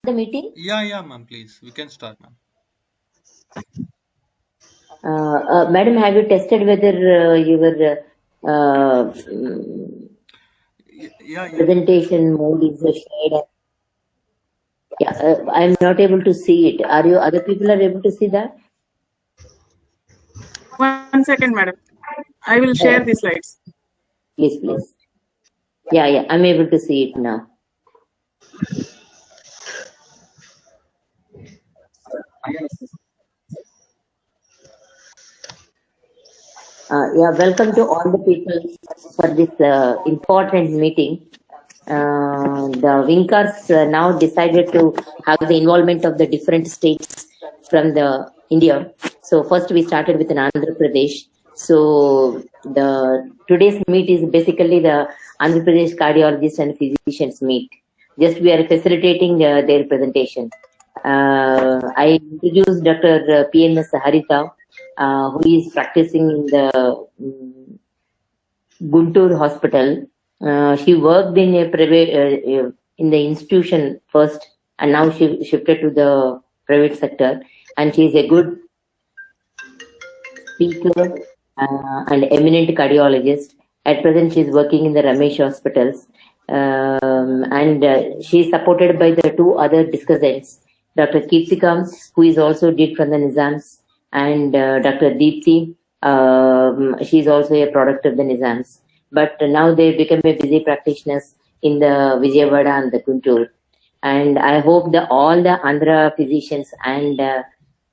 the meeting? Yeah, ma'am, please. We can start, ma'am. Madam, have you tested whether your Yeah. presentation mode is shared? Yeah, I'm not able to see it. Are you? Other people are able to see that? 1 second, madam. I will share the slides. Please. Yeah, I'm able to see it now. Welcome to all the people for this important meeting. The WINCARS now decided to have the involvement of the different states from the India. So first we started with Andhra Pradesh. So the today's meet is basically the Andhra Pradesh cardiologists and physicians meet. Just we are facilitating their presentation. I introduced Dr. PNS Harita, who is practicing in the Guntur Hospital. She worked in a private in the institution first, and now she shifted to the private sector. And she is a good speaker and eminent cardiologist. At present, she is working in the Ramesh hospitals, and she is supported by the two other discussants, Dr. Kirtika, who is also did from the Nizams, and Dr. Deepthi. She is also a product of the Nizams. But now they become a busy practitioners in the Vijayawada and the Guntur. And I hope that all the Andhra physicians and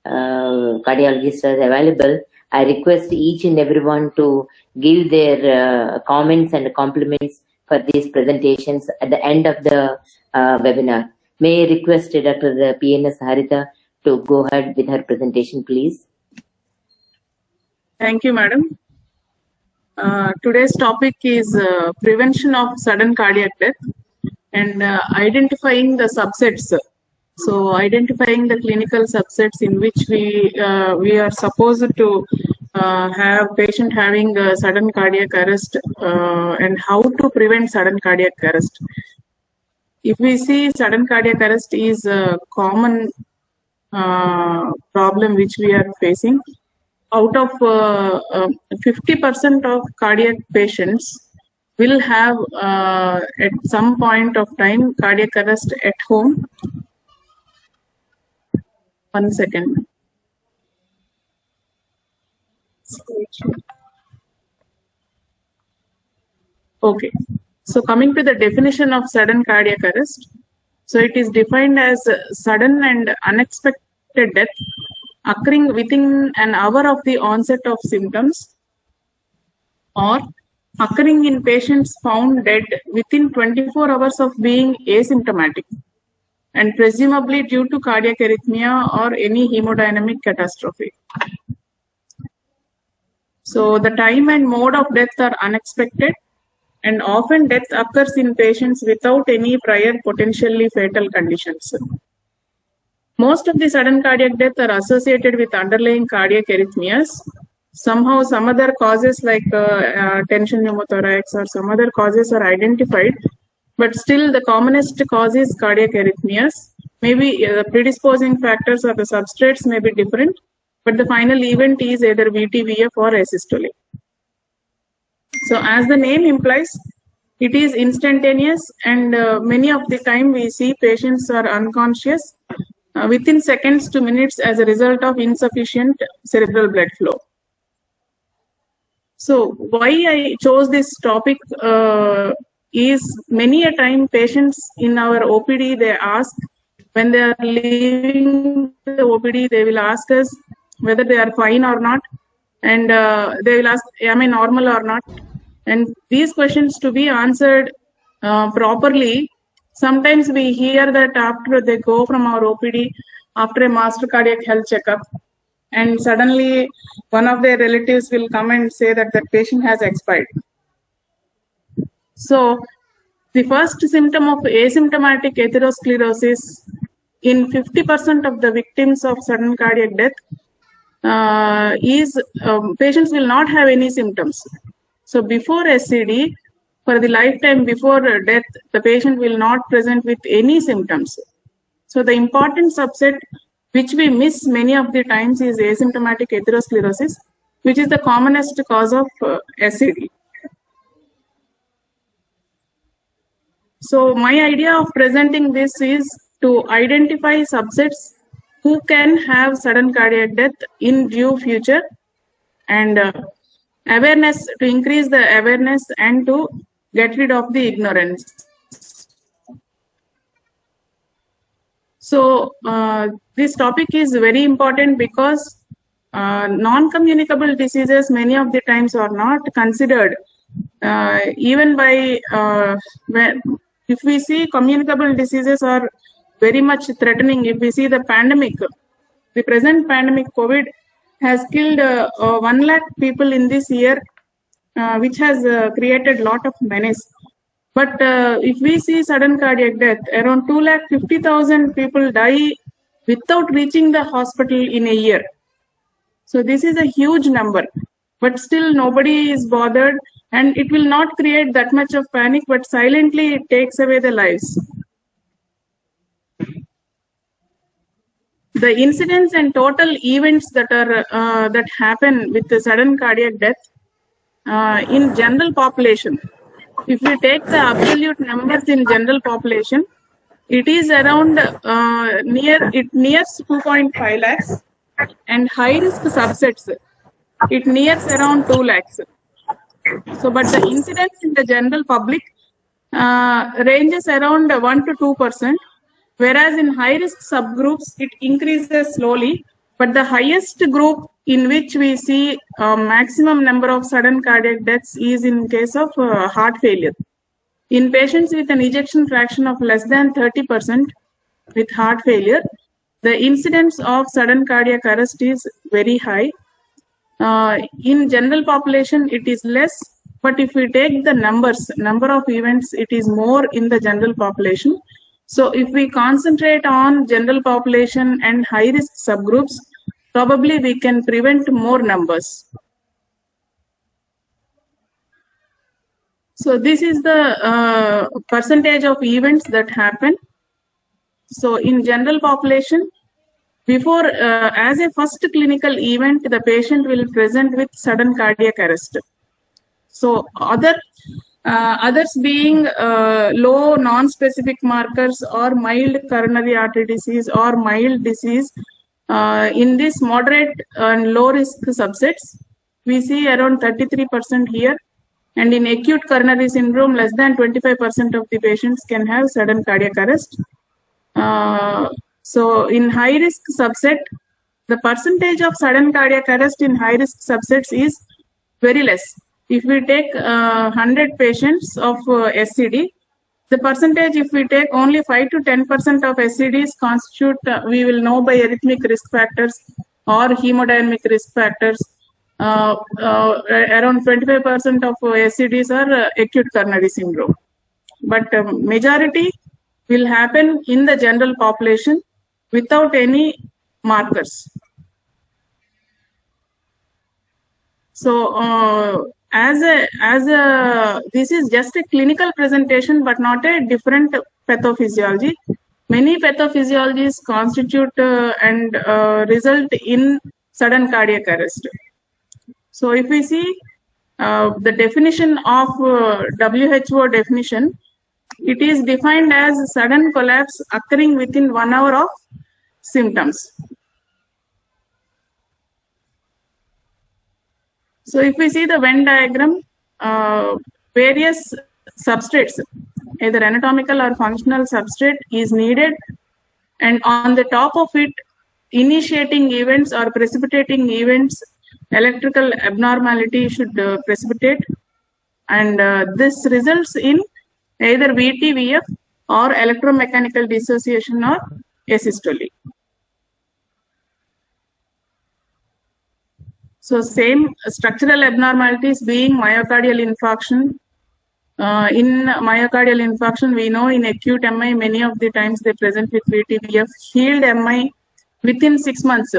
cardiologists are available. I request each and everyone to give their comments and compliments for these presentations at the end of the webinar. May I request Dr. PNS Harita to go ahead with her presentation, please. Thank you, madam. Today's topic is prevention of sudden cardiac death and identifying the subsets. So identifying the clinical subsets in which we are supposed to have patient having sudden cardiac arrest and how to prevent sudden cardiac arrest. If we see sudden cardiac arrest is a common problem which we are facing. Out of 50% of cardiac patients will have at some point of time cardiac arrest at home. 1 second. Okay. So coming to the definition of sudden cardiac arrest. So it is defined as sudden and unexpected death occurring within an hour of the onset of symptoms or occurring in patients found dead within 24 hours of being asymptomatic and presumably due to cardiac arrhythmia or any hemodynamic catastrophe. So the time and mode of death are unexpected and often death occurs in patients without any prior potentially fatal conditions. Most of the sudden cardiac death are associated with underlying cardiac arrhythmias. Somehow some other causes like tension pneumothorax or some other causes are identified, but still the commonest cause is cardiac arrhythmias. Maybe the predisposing factors or the substrates may be different, but the final event is either VT, VF or asystole. So as the name implies, it is instantaneous and many of the time we see patients are unconscious within seconds to minutes as a result of insufficient cerebral blood flow. So why I chose this topic is many a time patients in our OPD, they ask, when they are leaving the OPD, they will ask us whether they are fine or not, and they will ask, am I normal or not? And these questions to be answered properly, sometimes we hear that after they go from our OPD, after a master cardiac health checkup, and suddenly one of their relatives will come and say that the patient has expired. So the first symptom of asymptomatic atherosclerosis in 50% of the victims of sudden cardiac death is patients will not have any symptoms. So before SCD, for the lifetime before death, the patient will not present with any symptoms. So the important subset which we miss many of the times is asymptomatic atherosclerosis, which is the commonest cause of SCD. So my idea of presenting this is to identify subsets who can have sudden cardiac death in due future, and awareness, to increase the awareness and to get rid of the ignorance. So this topic is very important because non-communicable diseases many of the times are not considered even by if we see communicable diseases are very much threatening. If we see the pandemic, the present pandemic COVID has killed 1 lakh people in this year, which has created a lot of menace. But if we see sudden cardiac death, around 2,50,000 people die without reaching the hospital in a year. So this is a huge number, but still nobody is bothered, and it will not create that much of panic, but silently it takes away the lives. The incidence and total events that are that happen with the sudden cardiac death in general population, if we take the absolute numbers in general population, it is around nears 2.5 lakhs, and high risk subsets, it nears around 2 lakhs. So, but the incidence in the general public ranges around 1 to 2%, whereas in high risk subgroups, it increases slowly. But the highest group in which we see maximum number of sudden cardiac deaths is in case of heart failure. In patients with an ejection fraction of less than 30% with heart failure, the incidence of sudden cardiac arrest is very high. In general population, it is less, but if we take the number of events, it is more in the general population. So if we concentrate on general population and high risk subgroups, probably we can prevent more numbers. So this is the percentage of events that happen. So in general population, before, as a first clinical event, the patient will present with sudden cardiac arrest. So others being low non-specific markers or mild coronary artery disease or mild disease, in this moderate and low risk subsets, we see around 33% here. And in acute coronary syndrome, less than 25% of the patients can have sudden cardiac arrest. So in high risk subset, the percentage of sudden cardiac arrest in high risk subsets is very less. If we take 100 patients of SCD, the percentage, if we take only 5 to 10% of SCDs constitute, we will know by arrhythmic risk factors or hemodynamic risk factors. Around 25% of SCDs are acute coronary syndrome. But majority will happen in the general population without any markers. So this is just a clinical presentation, but not a different pathophysiology. Many pathophysiologies constitute and result in sudden cardiac arrest. So if we see the definition of WHO definition, it is defined as sudden collapse occurring within 1 hour of symptoms. So if we see the Venn diagram, various substrates, either anatomical or functional substrate is needed, and on the top of it, initiating events or precipitating events, electrical abnormality should precipitate, and this results in either VT-VF or electromechanical dissociation or asystole. So same structural abnormalities being myocardial infarction. In myocardial infarction, we know in acute MI, many of the times they present with VT-VF. Healed MI, within 6 months,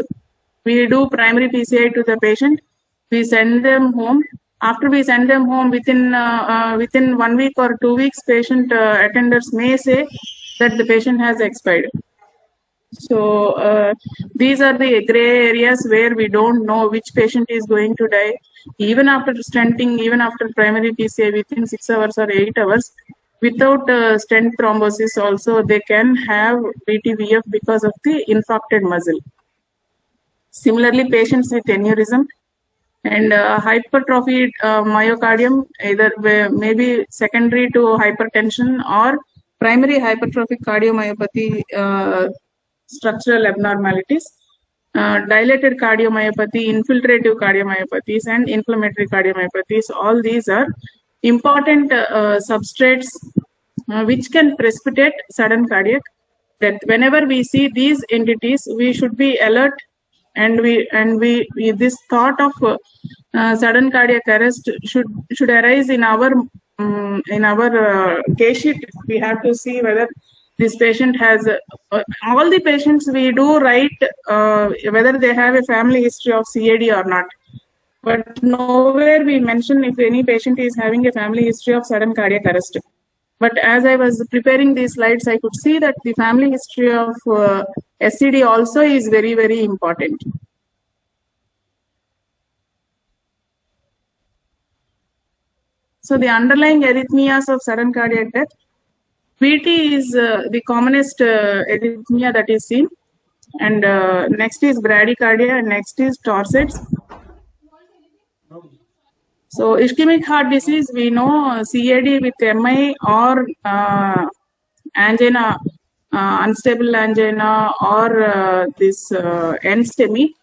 we do primary PCI to the patient. We send them home. After we send them home, within 1 week or 2 weeks, patient attenders may say that the patient has expired. So these are the gray areas where we don't know which patient is going to die. Even after stenting, even after primary PCI within 6 hours or 8 hours, without stent thrombosis also, they can have VTVF because of the infarcted muscle. Similarly, patients with aneurysm and hypertrophied myocardium, either maybe secondary to hypertension or primary hypertrophic cardiomyopathy, structural abnormalities, dilated cardiomyopathy, infiltrative cardiomyopathies, and inflammatory cardiomyopathies. All these are important substrates which can precipitate sudden cardiac death. Whenever we see these entities, we should be alert, and we this thought of sudden cardiac arrest should arise in our case sheet. We have to see whether this patient has all the patients we do write whether they have a family history of CAD or not, but nowhere we mention if any patient is having a family history of sudden cardiac arrest. But as I was preparing these slides, I could see that the family history of SCD also is very, very important. So the underlying arrhythmias of sudden cardiac death, VT is the commonest arrhythmia that is seen, and next is bradycardia, and next is torsades. So ischemic heart disease, we know CAD with MI or angina, unstable angina, or this NSTEMI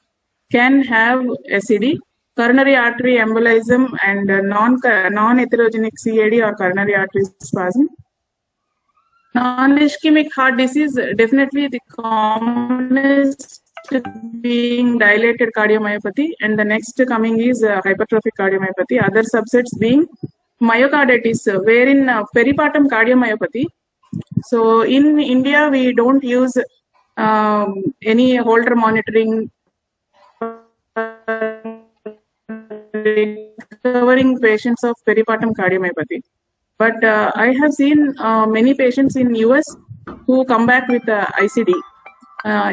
can have SCD. Coronary artery embolism and non-atherogenic CAD or coronary artery spasm. Non-ischemic heart disease, definitely the commonest being dilated cardiomyopathy, and the next coming is hypertrophic cardiomyopathy. Other subsets being myocarditis, wherein peripartum cardiomyopathy. So in India, we don't use any Holter monitoring recovering patients of peripartum cardiomyopathy. But I have seen many patients in US who come back with ICD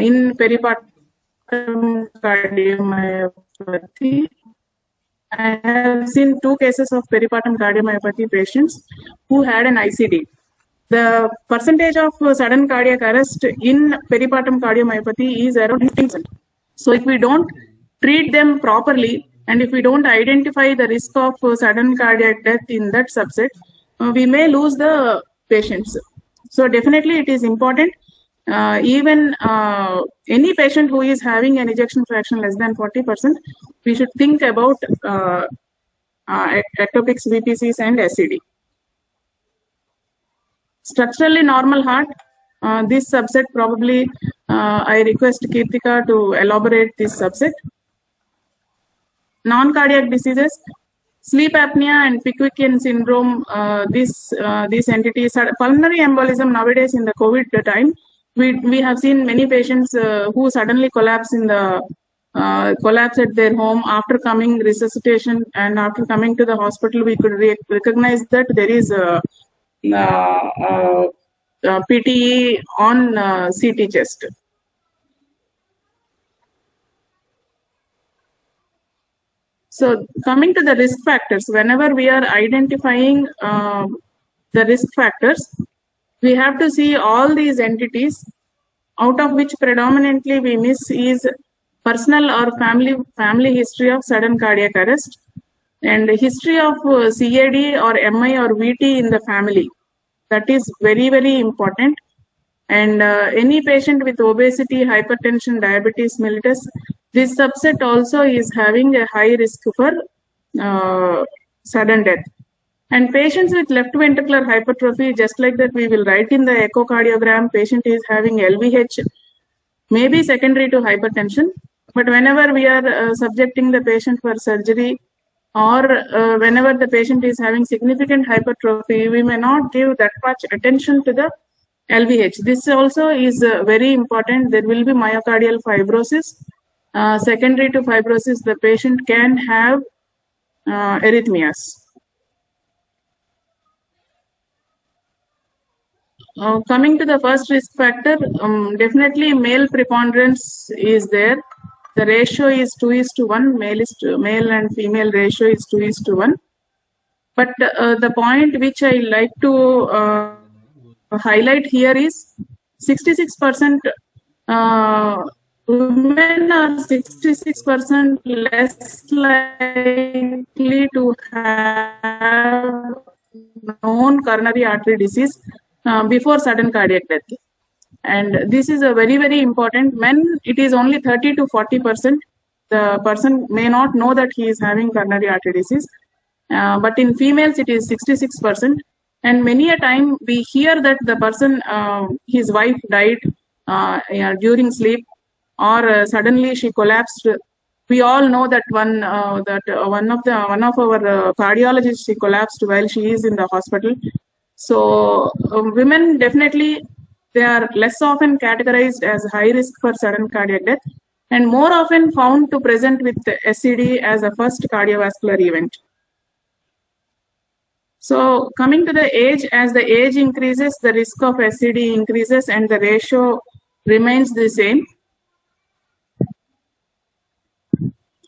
in peripartum cardiomyopathy. I have seen 2 cases of peripartum cardiomyopathy patients who had an ICD. The percentage of sudden cardiac arrest in peripartum cardiomyopathy is around 15%. So if we don't treat them properly, and if we don't identify the risk of sudden cardiac death in that subset, we may lose the patients. So definitely it is important. Even any patient who is having an ejection fraction less than 40%, we should think about ectopics, VPCs, and SCD. Structurally normal heart, this subset probably I request Kirtika to elaborate this subset. Non-cardiac diseases, sleep apnea and Pickwickian syndrome, these entities are pulmonary embolism. Nowadays in the COVID time, we have seen many patients who suddenly collapse in the collapse at their home after coming resuscitation, and after coming to the hospital, we could recognize that there is PTE on CT chest. So coming to the risk factors, whenever we are identifying the risk factors, we have to see all these entities, out of which predominantly we miss is personal or family history of sudden cardiac arrest, and history of CAD or MI or VT in the family. That is very, very important. And any patient with obesity, hypertension, diabetes mellitus, this subset also is having a high risk for sudden death. And patients with left ventricular hypertrophy, just like that we will write in the echocardiogram, patient is having LVH, maybe secondary to hypertension. But whenever we are subjecting the patient for surgery, or whenever the patient is having significant hypertrophy, we may not give that much attention to the LVH. This also is very important. There will be myocardial fibrosis. Secondary to fibrosis, the patient can have arrhythmias. coming to the first risk factor, definitely male preponderance is there. The ratio is 2:1. Male and female ratio is 2:1. But the point which I like to highlight here is 66% women are 66% less likely to have known coronary artery disease before sudden cardiac death. And this is a very, very important. Men, it is only 30 to 40%. The person may not know that he is having coronary artery disease. But in females, it is 66%. And many a time we hear that the person, his wife died during sleep, or suddenly she collapsed. We all know that one of our cardiologists, she collapsed while she is in the hospital. So women definitely, they are less often categorized as high risk for sudden cardiac death, and more often found to present with SCD as a first cardiovascular event. So coming to the age, as the age increases, the risk of SCD increases and the ratio remains the same.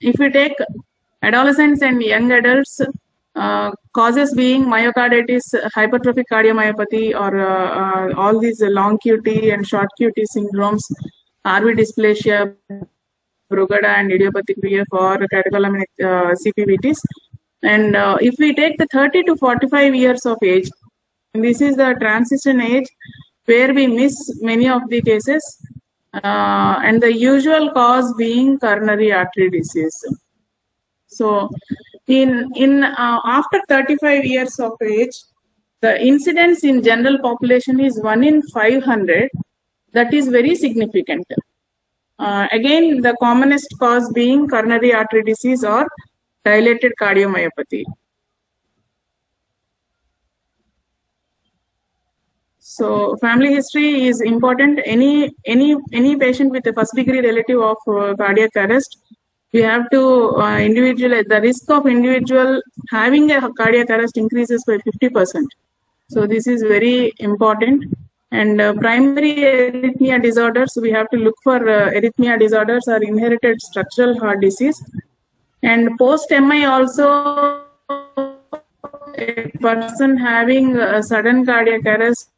If we take adolescents and young adults, causes being myocarditis, hypertrophic cardiomyopathy, or all these long QT and short QT syndromes, RV dysplasia, Brugada and idiopathic VF or catecholamic CPVTs. And if we take the 30 to 45 years of age, this is the transition age where we miss many of the cases, and the usual cause being coronary artery disease. So in after 35 years of age, the incidence in general population is 1 in 500. That is very significant. Again, the commonest cause being coronary artery disease or dilated cardiomyopathy. So family history is important. Any patient with a first degree relative of cardiac arrest, we have to individualize the risk of individual having a cardiac arrest increases by 50%. So this is very important. And primary arrhythmia disorders, we have to look for arrhythmia disorders or inherited structural heart disease. And post-MI also, a person having a sudden cardiac arrest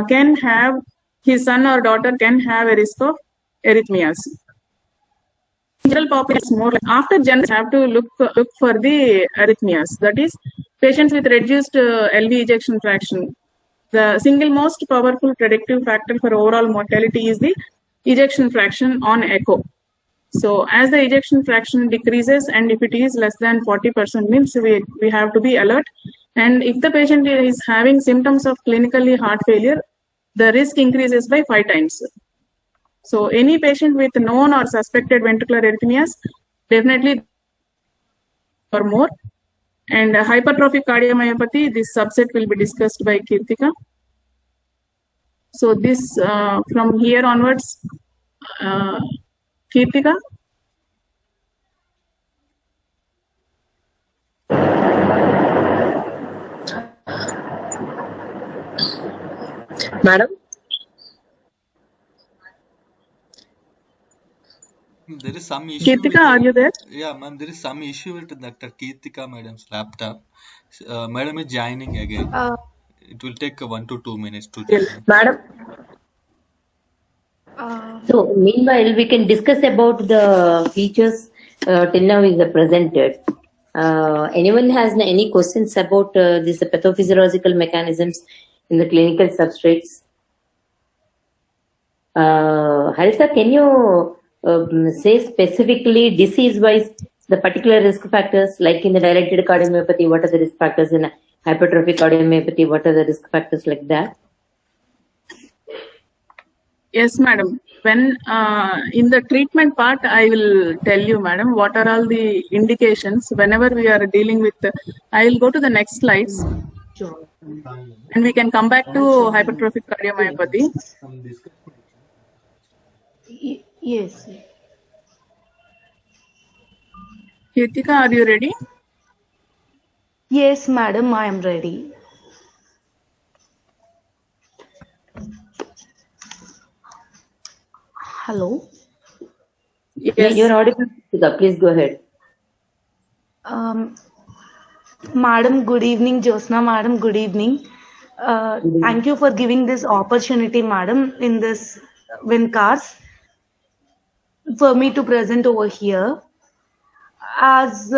can have, his son or daughter can have a risk of arrhythmias. General population more after general have to look for the arrhythmias. That is, patients with reduced LV ejection fraction. The single most powerful predictive factor for overall mortality is the ejection fraction on echo. So as the ejection fraction decreases, and if it is less than 40%, means we have to be alert. And if the patient is having symptoms of clinically heart failure, the risk increases by 5 times. So any patient with known or suspected ventricular arrhythmias, definitely or more. And hypertrophic cardiomyopathy, this subset will be discussed by Kirtika. So this from here onwards, Kirtika. Madam? There is some issue. Kirtika, are you there? Yeah, ma'am, there is some issue with Dr. Kirtika madam's laptop. Madam is joining again. It will take 1 to 2 minutes to join. Madam? So meanwhile, we can discuss about the features till now is presented. Anyone has any questions about these pathophysiological mechanisms in the clinical substrates? Haritha, can you say specifically disease-wise the particular risk factors, like in the dilated cardiomyopathy, what are the risk factors? In hypertrophic cardiomyopathy, what are the risk factors like that? Yes, madam. when in the treatment part, I will tell you, madam, what are all the indications whenever we are dealing with. I will go to the next slides, and we can come back to hypertrophic cardiomyopathy. Yes. Kirtika, are you ready? Yes, madam, I am ready. Hello. Yes. You're audible, Kirtika. Please go ahead. Madam, good evening. Josna, madam, good evening. Thank you for giving this opportunity, madam, in this WinCars for me to present over here. As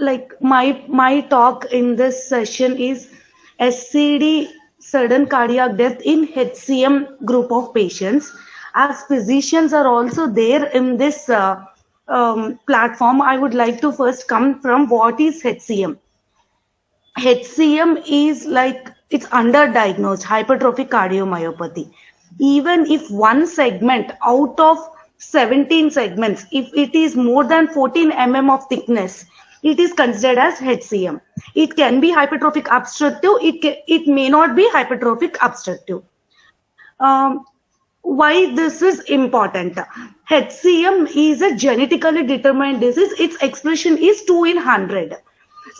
like my talk in this session is SCD, sudden cardiac death in HCM group of patients. As physicians are also there in this platform, I would like to first come from what is HCM. HCM is like it's underdiagnosed hypertrophic cardiomyopathy. Even if one segment out of 17 segments, if it is more than 14 mm of thickness, it is considered as HCM. It can be hypertrophic obstructive. It may not be hypertrophic obstructive. Why this is important? HCM is a genetically determined disease. Its expression is 2 in 100.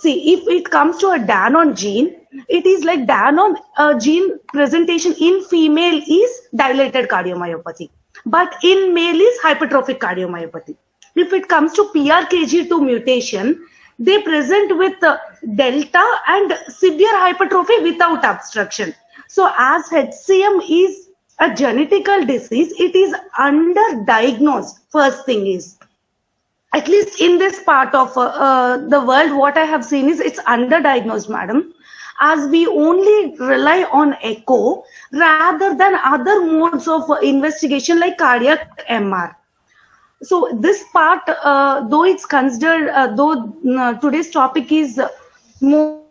See, if it comes to a Danon gene, it is like Danon gene presentation in female is dilated cardiomyopathy, but in male is hypertrophic cardiomyopathy. If it comes to PRKG2 mutation, they present with delta and severe hypertrophy without obstruction. So as HCM is a genetical disease, it is underdiagnosed. First thing is, at least in this part of the world, what I have seen is it's underdiagnosed, madam, as we only rely on echo rather than other modes of investigation like cardiac MR. So this part, though it's considered, today's topic is more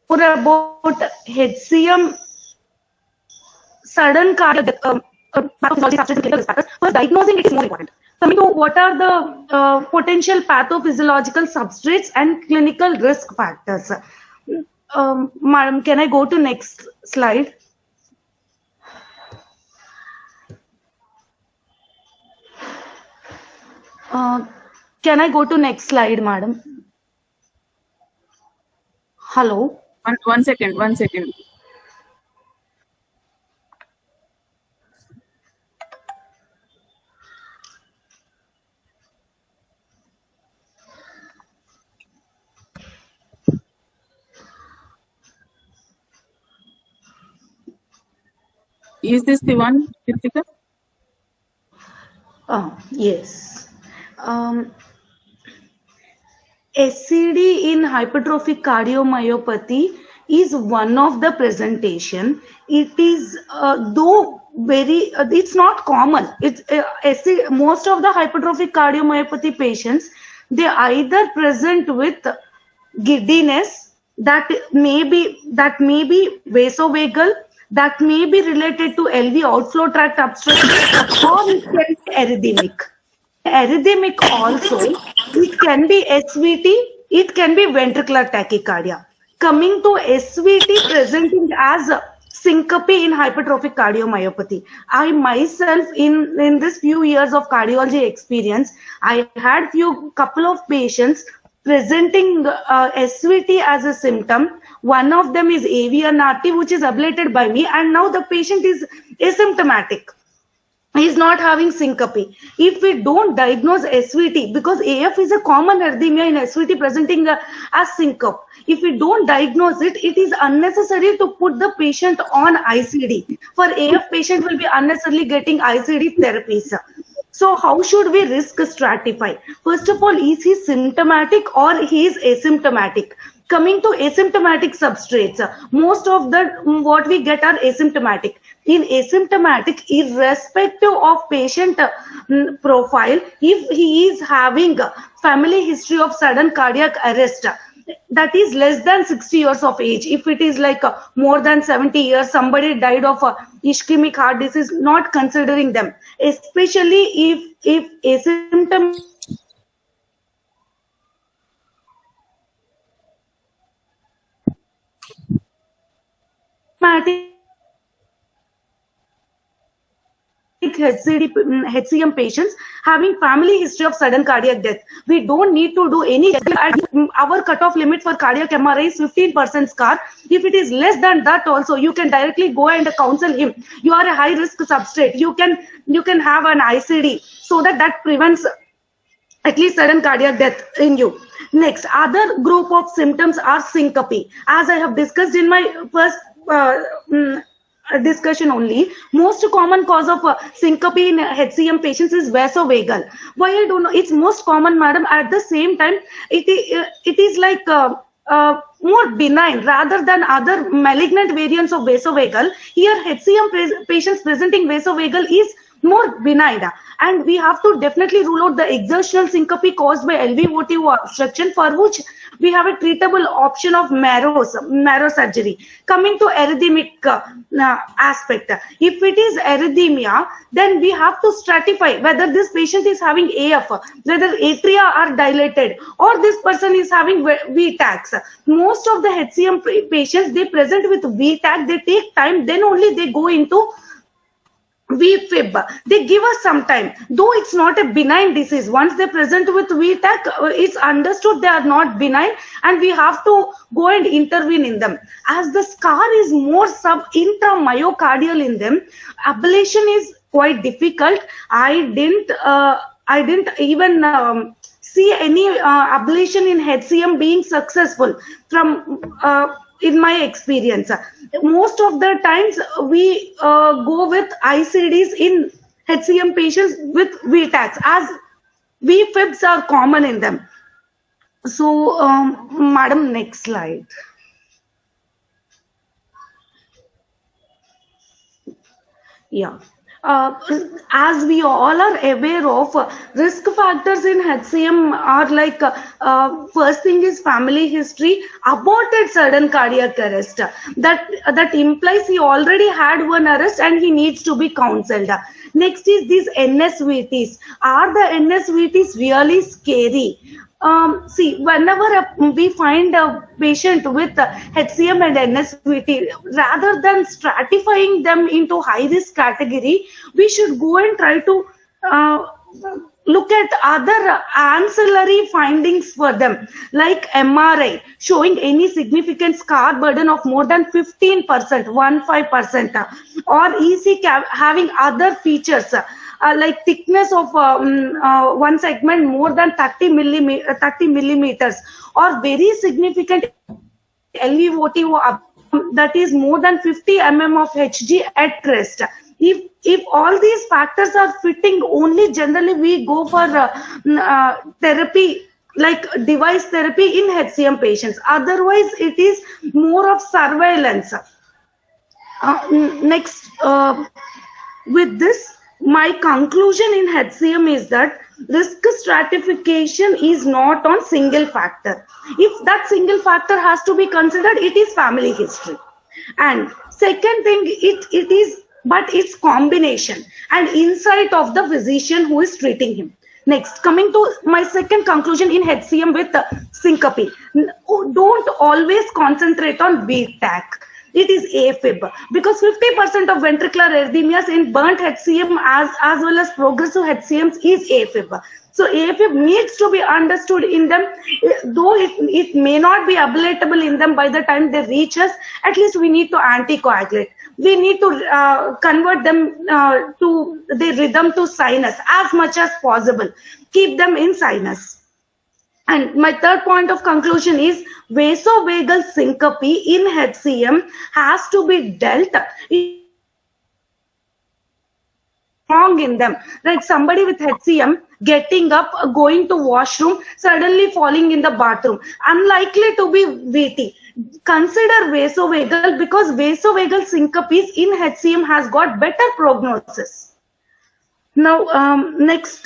about HCM, sudden cardiac death, pathophysiology, for diagnosing it is more important. Coming to what are the potential pathophysiological substrates and clinical risk factors. Madam, can I go to next slide? Can I go to next slide, madam? Hello. One second. Is this the one, Kirtika? Yes. SCD in hypertrophic cardiomyopathy is one of the presentation. It is though very it's not common. It's most of the hypertrophic cardiomyopathy patients, they either present with giddiness that may be vasovagal, that may be related to LV outflow tract obstruction, or it can be arrhythmic. Arrhythmic also, it can be SVT, it can be ventricular tachycardia. Coming to SVT presenting as syncope in hypertrophic cardiomyopathy. I myself in this few years of cardiology experience, I had couple of patients presenting SVT as a symptom. One of them is AV NRT, which is ablated by me, and now the patient is asymptomatic. He is not having syncope. If we don't diagnose SVT, because AF is a common arrhythmia in SVT presenting as syncope, if we don't diagnose it, it is unnecessary to put the patient on ICD. For AF, patient will be unnecessarily getting ICD therapies. So how should we risk stratify? First of all, is he symptomatic or he is asymptomatic? Coming to asymptomatic substrates, most of what we get are asymptomatic. in asymptomatic, irrespective of patient profile, if he is having family history of sudden cardiac arrest, that is less than 60 years of age. If it is like more than 70 years, somebody died of ischemic heart disease, not considering them, especially if asymptomatic HCM patients having family history of sudden cardiac death. We don't need to do any. Our cutoff limit for cardiac MRI is 15% scar. If it is less than that also, you can directly go and counsel him. You are a high risk substrate. You can have an ICD so that prevents at least sudden cardiac death in you. Next, other group of symptoms are syncope. As I have discussed in my first discussion only, most common cause of syncope in HCM patients is vasovagal. Why I don't know, it's most common, madam. At the same time, it is like more benign rather than other malignant variants of vasovagal. Here HCM patients presenting vasovagal is more benign, and we have to definitely rule out the exertional syncope caused by LVOT obstruction, for which we have a treatable option of marrow surgery. Coming to arrhythmic aspect, if it is arrhythmia, then we have to stratify whether this patient is having AF, whether atria are dilated, or this person is having VTACs. Most of the HCM patients, they present with VTAC, they take time, then only they go into VFib. They give us some time, though it's not a benign disease. Once they present with VTAC, it's understood they are not benign, and we have to go and intervene in them. As the scar is more intramyocardial in them, ablation is quite difficult. I didn't even see any ablation in HCM being successful from in my experience. Most of the times we go with ICDs in HCM patients with VTACs, as VFibs are common in them. So, madam, next slide. Yeah. As we all are aware of, risk factors in HCM are like, first thing is family history, aborted sudden cardiac arrest. That implies he already had one arrest and he needs to be counseled. Next is these NSVTs. Are the NSVTs really scary? See, whenever we find a patient with HCM and NSVT, rather than stratifying them into high risk category, we should go and try to look at other ancillary findings for them, like MRI showing any significant scar burden of more than 15%, 15%, or EC having other features. Like thickness of one segment more than 30 millimeters, or very significant LVOT that is more than 50 mm of Hg at crest. If all these factors are fitting, only generally we go for therapy, like device therapy in HCM patients. Otherwise, it is more of surveillance. Next, with this, my conclusion in HCM is that risk stratification is not on single factor. If that single factor has to be considered, it is family history. And second thing, it is, but it's combination and insight of the physician who is treating him. Next, coming to my second conclusion in HCM with syncope. Don't always concentrate on VTAC. It is AFib, because 50% of ventricular arrhythmias in burnt HCM as well as progressive HCMs is AFib. So AFib needs to be understood in them, though it may not be ablatable in them by the time they reach us. At least we need to anticoagulate. We need to convert them to the rhythm to sinus as much as possible. Keep them in sinus. And my third point of conclusion is vasovagal syncope in HCM has to be dealt in strong wrong in them. Like somebody with HCM getting up, going to washroom, suddenly falling in the bathroom, unlikely to be VT. Consider vasovagal, because vasovagal syncope in HCM has got better prognosis. Now, next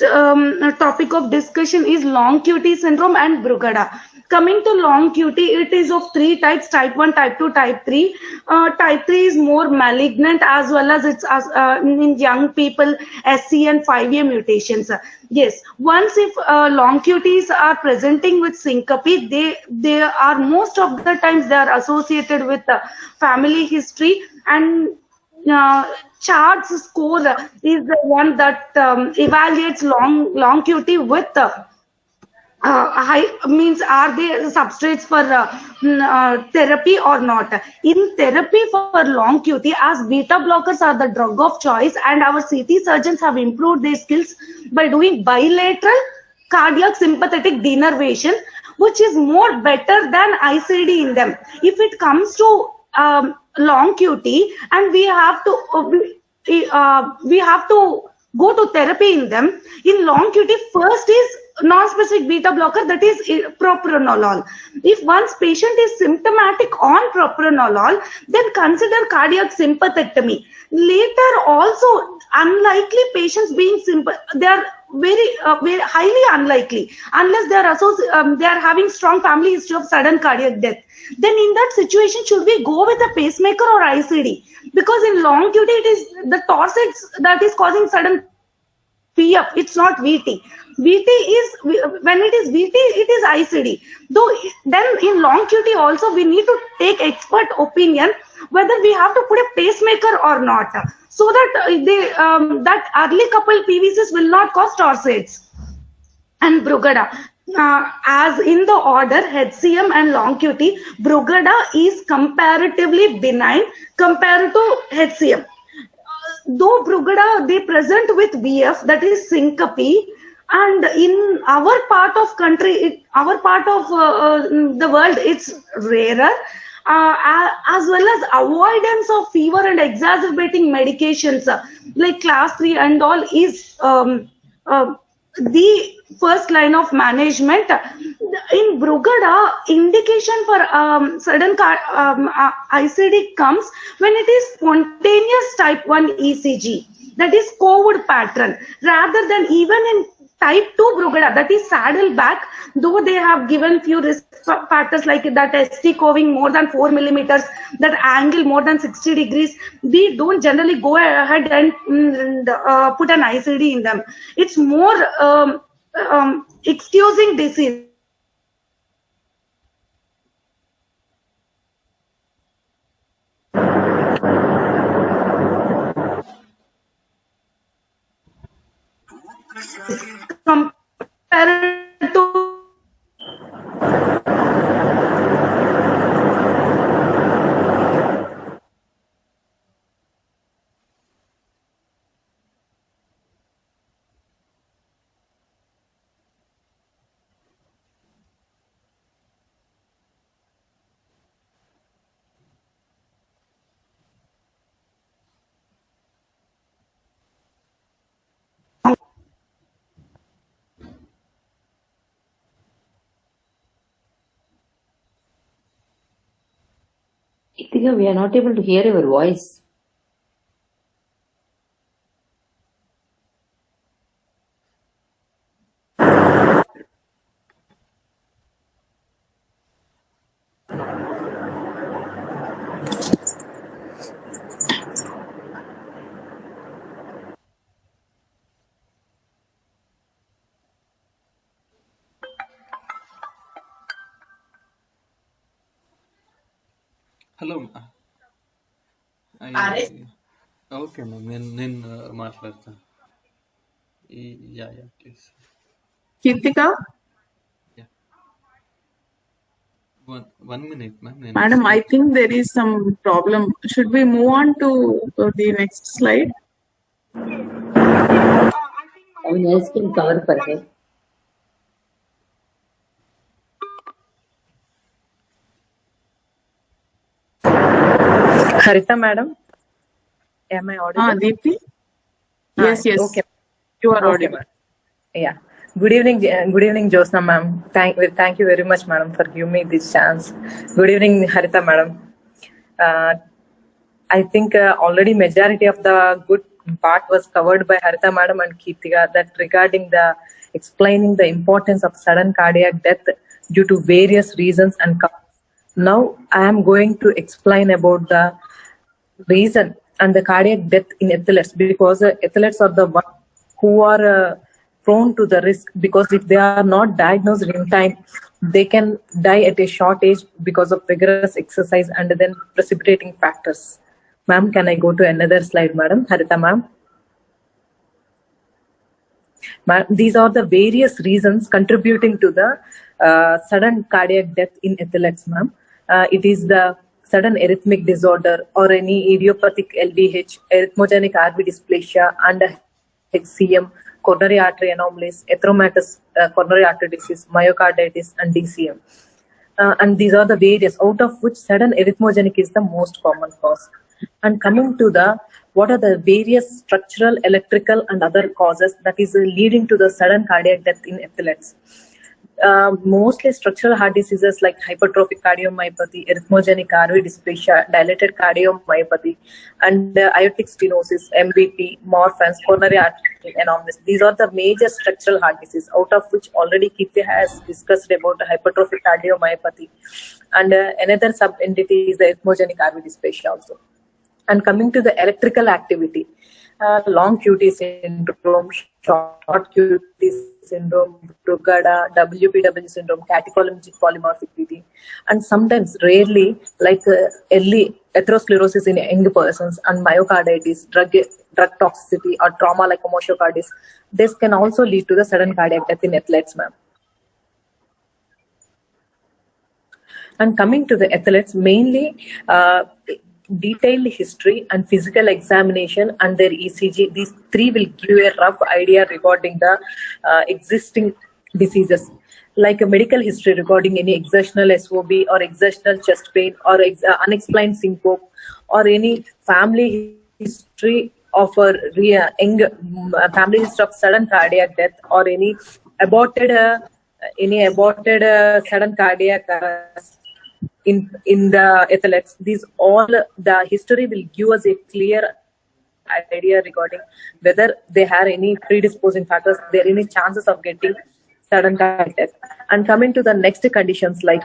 topic of discussion is long QT syndrome and Brugada. Coming to long QT, it is of three types: type 1, type 2, type 3. Type 3 is more malignant, as well as it's in young people, SC and 5A mutations. Yes, once if long QTs are presenting with syncope, they are most of the times they are associated with family history, and charts score is the one that evaluates long QT with high, means are they substrates for therapy or not. In therapy for long QT, as beta blockers are the drug of choice, and our CT surgeons have improved their skills by doing bilateral cardiac sympathetic denervation, which is more better than ICD in them. If it comes to long QT, and we have to go to therapy in them, in long QT, first is non-specific beta blocker, that is propranolol. If one's patient is symptomatic on propranolol, then consider cardiac sympathectomy. Later also, unlikely patients being they are very highly unlikely, unless they are having strong family history of sudden cardiac death. Then in that situation, should we go with a pacemaker or ICD? Because in long QT, it is the torsades that is causing sudden PF, it's not VT. VT is, when it is VT, it is ICD. Though then in long QT also we need to take expert opinion whether we have to put a pacemaker or not, so that that early coupled PVCs will not cause torsades. And Brugada, as in the order HCM and long QT, Brugada is comparatively benign compared to HCM. Though Brugada, they present with VF, that is syncope, and in our part of country, our part of the world, it's rarer, as well as avoidance of fever and exacerbating medications like class 3 and all is the first line of management. In Brugada, indication for sudden ICD comes when it is spontaneous type 1 ECG, that is COVID pattern, rather than even in type 2 Brugada, that is saddleback, though they have given few risk factors like that ST coving more than 4 millimeters, that angle more than 60 degrees, we don't generally go ahead and put an ICD in them. It's more excusing disease. Compared to Kritika, we are not able to hear your voice. Hello okay ma'am, నేను మాట్లాడతాను. Yeah please. Kirtika, One minute, ma'am. madam, I think there is some problem. Should we move on to the next slide? Someone else can cover for her. Harita madam, am I audible? Deepthi? Yes, yes. Okay. You are Okay, audible. ma'am. Yeah. Good evening, Josna, ma'am. Thank you very much, madam, for giving me this chance. Good evening, Harita, madam. Uh, I think already majority of the good part was covered by Harita, madam, and Keertika, that regarding the explaining the importance of sudden cardiac death due to various reasons and causes. Now I am going to explain about the reason and the cardiac death in athletes, because athletes are the one who are prone to the risk, because if they are not diagnosed in time, they can die at a short age because of rigorous exercise and then precipitating factors. Ma'am, can I go to another slide, madam? Harita, ma'am. These are the various reasons contributing to the sudden cardiac death in athletes, ma'am. It is the sudden arrhythmic disorder or any idiopathic LVH, arrhythmogenic RV dysplasia, and HCM, coronary artery anomalies, atheromatous coronary artery disease, myocarditis, and DCM. And these are the various, out of which sudden arrhythmogenic is the most common cause. And coming to the what are the various structural, electrical, and other causes that is leading to the sudden cardiac death in athletes. Mostly structural heart diseases like hypertrophic cardiomyopathy, arrhythmogenic RV dysplasia, dilated cardiomyopathy, and aortic stenosis, MVP, Marfan's, coronary artery anomalies. These are the major structural heart diseases, out of which already Kirti has discussed about hypertrophic cardiomyopathy, and another sub-entity is the arrhythmogenic RV dysplasia also. And coming to the electrical activity, long QT syndrome, short QT syndrome, Brugada, WPW syndrome, catecholaminergic polymorphic VT, and sometimes, rarely, like early atherosclerosis in young persons and myocarditis, drug toxicity, or trauma like myocarditis. This can also lead to the sudden cardiac death in athletes, ma'am. And coming to the athletes, mainly detailed history and physical examination and their ECG. These three will give a rough idea regarding the existing diseases, like a medical history regarding any exertional SOB or exertional chest pain or unexplained syncope, or any family history of a young family history of sudden cardiac death, or any aborted sudden cardiac in the athletes. These all, the history will give us a clear idea regarding whether they have any predisposing factors, there are any chances of getting sudden cardiac death. And coming to the next conditions, like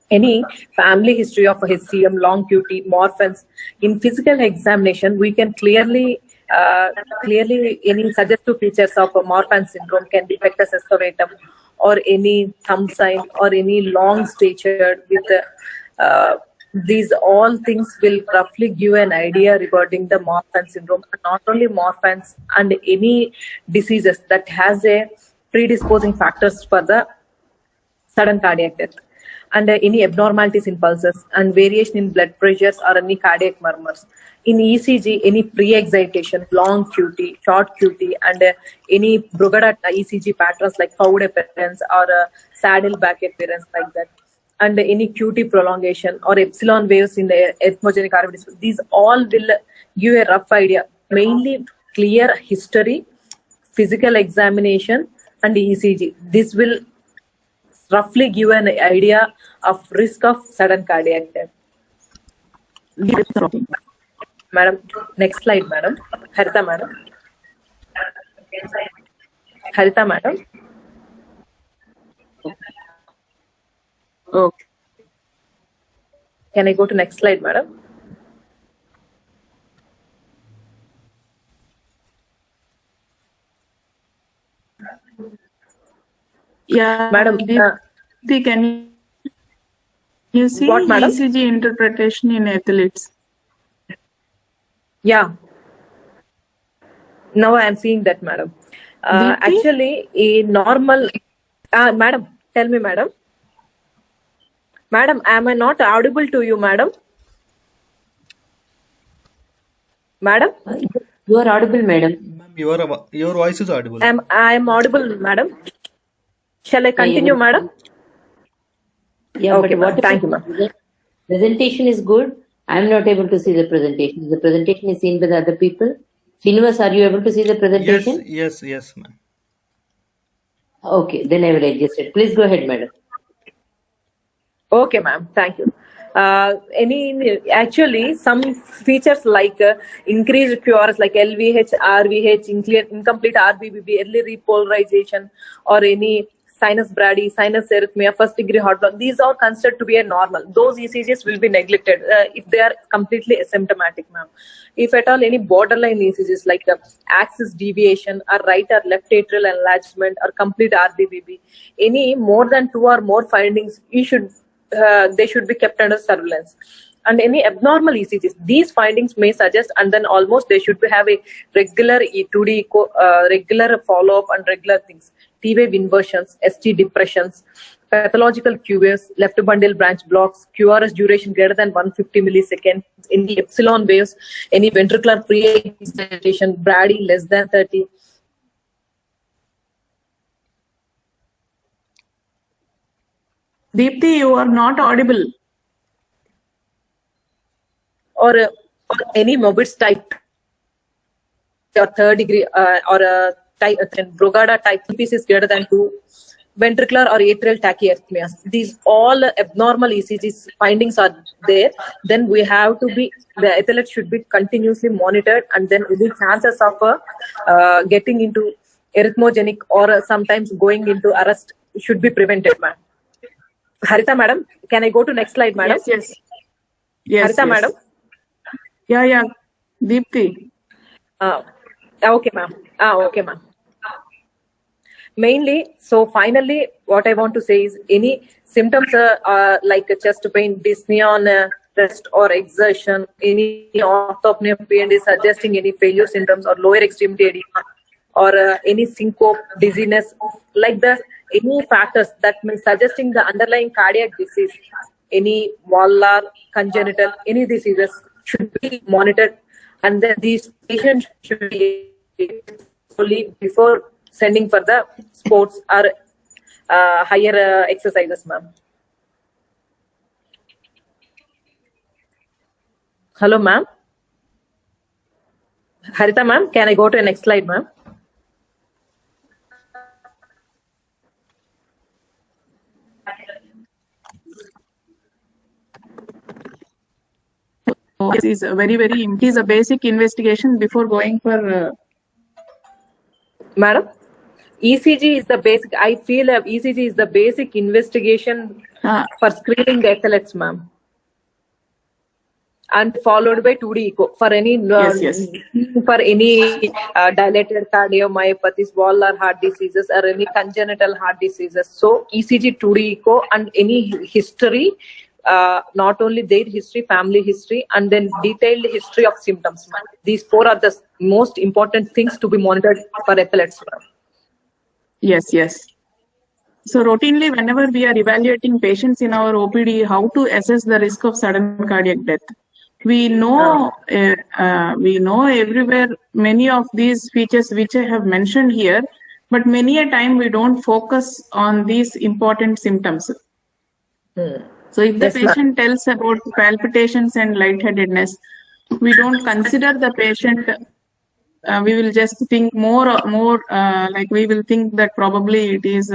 any family history of HCM, long QT, Marfan's, in physical examination, we can clearly any suggestive features of Marfan syndrome can be pectus excavatum, or any thumb sign, or any long stature with these all things will roughly give an idea regarding the Marfan syndrome. Not only Marfan's, and any diseases that has a predisposing factors for the sudden cardiac death, and any abnormalities in pulses and variation in blood pressures or any cardiac murmurs. In ECG, any pre-excitation, long QT, short QT, and any Brugada ECG patterns like foul appearance or saddle back appearance like that, and any QT prolongation or epsilon waves in the arrhythmogenic RV. These all will give a rough idea, mainly clear history, physical examination, and ECG. This will roughly give an idea of risk of sudden cardiac death. Madam, next slide, madam. Harita, madam. Harita, madam. Okay. Can I go to next slide, madam? Yeah, Madam, can you see what, madam? ECG interpretation in athletes? Yeah. Now I am seeing that, madam. Actually, a normal... madam, tell me, madam. Madam, am I not audible to you, madam? Madam? You are audible, madam. Ma'am, your voice is audible. I am audible, madam. Shall I continue, madam? Yeah, Okay, but what thank you, ma'am. Presentation is good. I am not able to see the presentation. The presentation is seen by the other people. Srinivas, are you able to see the presentation? Yes, ma'am. Okay, then I will adjust it. Please go ahead, madam. Okay, ma'am. Thank you. Actually, some features like increased QRS like LVH, RVH, incomplete RBBB, early repolarization, or any sinus brady, sinus arrhythmia, first degree heart block, these are considered to be a normal. Those ECGs will be neglected if they are completely asymptomatic, ma'am. If at all any borderline ECGs like axis deviation or right or left atrial enlargement or complete RBBB, any more than 2 or more findings, they should be kept under surveillance. And any abnormal ECGs, these findings may suggest, and then almost they should have a regular E2D echo, regular follow-up and regular things. T-wave inversions, ST depressions, pathological QS, left bundle branch blocks, QRS duration greater than 150 milliseconds, any epsilon waves, any ventricular pre-excitation, Brady less than 30. Deepti, you are not audible. Or any Mobitz type or third degree or type Brugada type piece is greater than 2, ventricular or atrial tachyarrhythmias. These all abnormal ECGs findings are there. Then we have to be, the athlete should be continuously monitored, and then the chances of getting into arrhythmogenic or sometimes going into arrest should be prevented, ma'am. Harita madam, can I go to next slide, madam? Yes. Harita madam. Yeah. Deepti. Okay, ma'am. Okay, ma'am. Mainly, so finally, what I want to say is any symptoms like chest pain, dyspnea on rest or exertion, any orthopnea pain is suggesting any failure symptoms or lower extremity edema, or any syncope, dizziness, like the any factors that may suggesting the underlying cardiac disease, any valvular, congenital, any diseases should be monitored, and then these patients should be fully before sending for the sports or higher exercises, ma'am. Hello, ma'am. Harita, ma'am, can I go to the next slide, ma'am? This is it is a basic investigation before going for. Madam, ECG is the basic. I feel ECG is the basic investigation for screening the athletes, ma'am, and followed by 2D echo for any for any dilated cardiomyopathies, valvular heart diseases, or any congenital heart diseases. So ECG, 2D echo, and any history. Not only their history, family history, and then detailed history of symptoms. These 4 are the most important things to be monitored for athletes. Yes. So routinely, whenever we are evaluating patients in our OPD, how to assess the risk of sudden cardiac death? We know everywhere many of these features which I have mentioned here, but many a time we don't focus on these important symptoms. So if the patient tells about palpitations and lightheadedness, we don't consider the patient. We will just think more like we will think that probably it is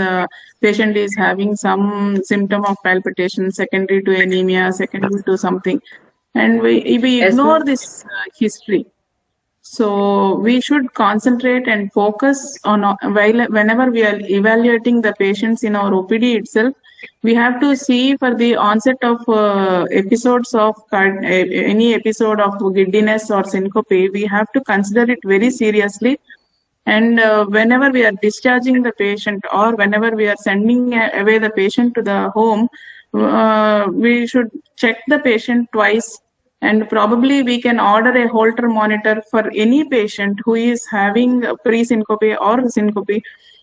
patient is having some symptom of palpitation secondary to anemia, secondary to something, and we ignore this history. So we should concentrate and focus on whenever we are evaluating the patients in our OPD itself. We have to see for the onset of episodes of any episode of giddiness or syncope. We have to consider it very seriously. And whenever we are discharging the patient or whenever we are sending away the patient to the home, we should check the patient twice. And probably we can order a Holter monitor for any patient who is having pre-syncope or syncope,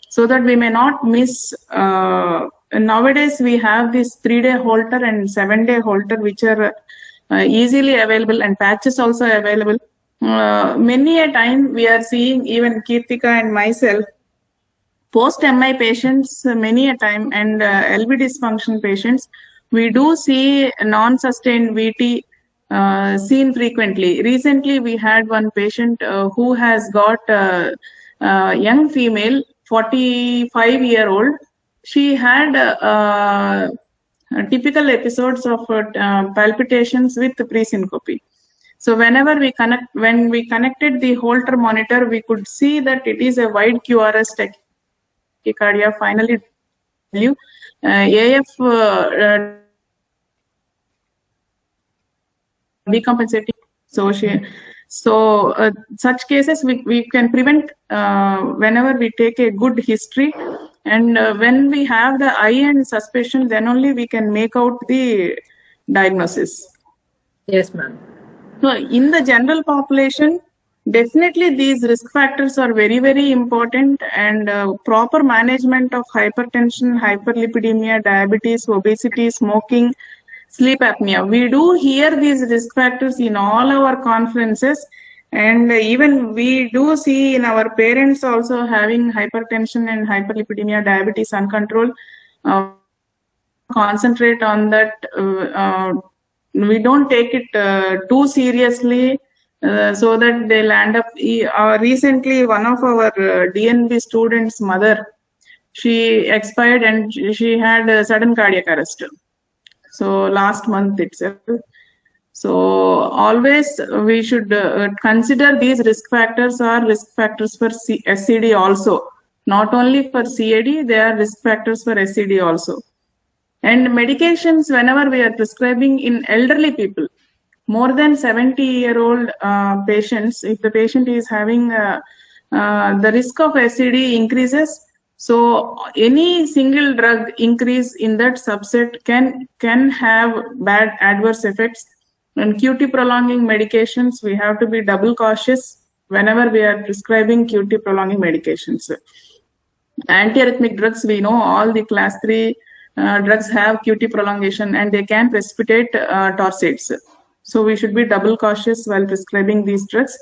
so that we may not miss. Nowadays, we have this 3-day Holter and 7-day Holter, which are easily available, and patches also available. Many a time we are seeing, even Kirtika and myself, post-MI patients, many a time, and LV dysfunction patients, we do see non-sustained VT seen frequently. Recently, we had one patient who has got young female, 45-year-old. She had typical episodes of palpitations with presyncope. So whenever when we connected the Holter monitor, we could see that it is a wide QRS tachycardia. Finally, AF decompensating. So such cases we can prevent whenever we take a good history, and when we have the eye and suspicion, then only we can make out the diagnosis. Yes, ma'am. So in the general population, definitely these risk factors are very, very important, and proper management of hypertension, hyperlipidemia, diabetes, obesity, smoking, sleep apnea. We do hear these risk factors in all our conferences, and even we do see in our parents also having hypertension and hyperlipidemia, diabetes uncontrolled. Concentrate on that. We don't take it too seriously, so that they'll end up. Recently, one of our DNB students' mother, she expired and she had a sudden cardiac arrest. So last month itself. So always we should consider these risk factors are risk factors for SCD also. Not only for CAD, they are risk factors for SCD also. And medications, whenever we are prescribing in elderly people, more than 70-year-old patients, if the patient is having the risk of SCD increases, so any single drug increase in that subset can have bad adverse effects. And QT prolonging medications, we have to be double cautious whenever we are prescribing QT prolonging medications. Antiarrhythmic drugs, we know all the class 3 drugs have QT prolongation and they can precipitate torsates. So we should be double cautious while prescribing these drugs.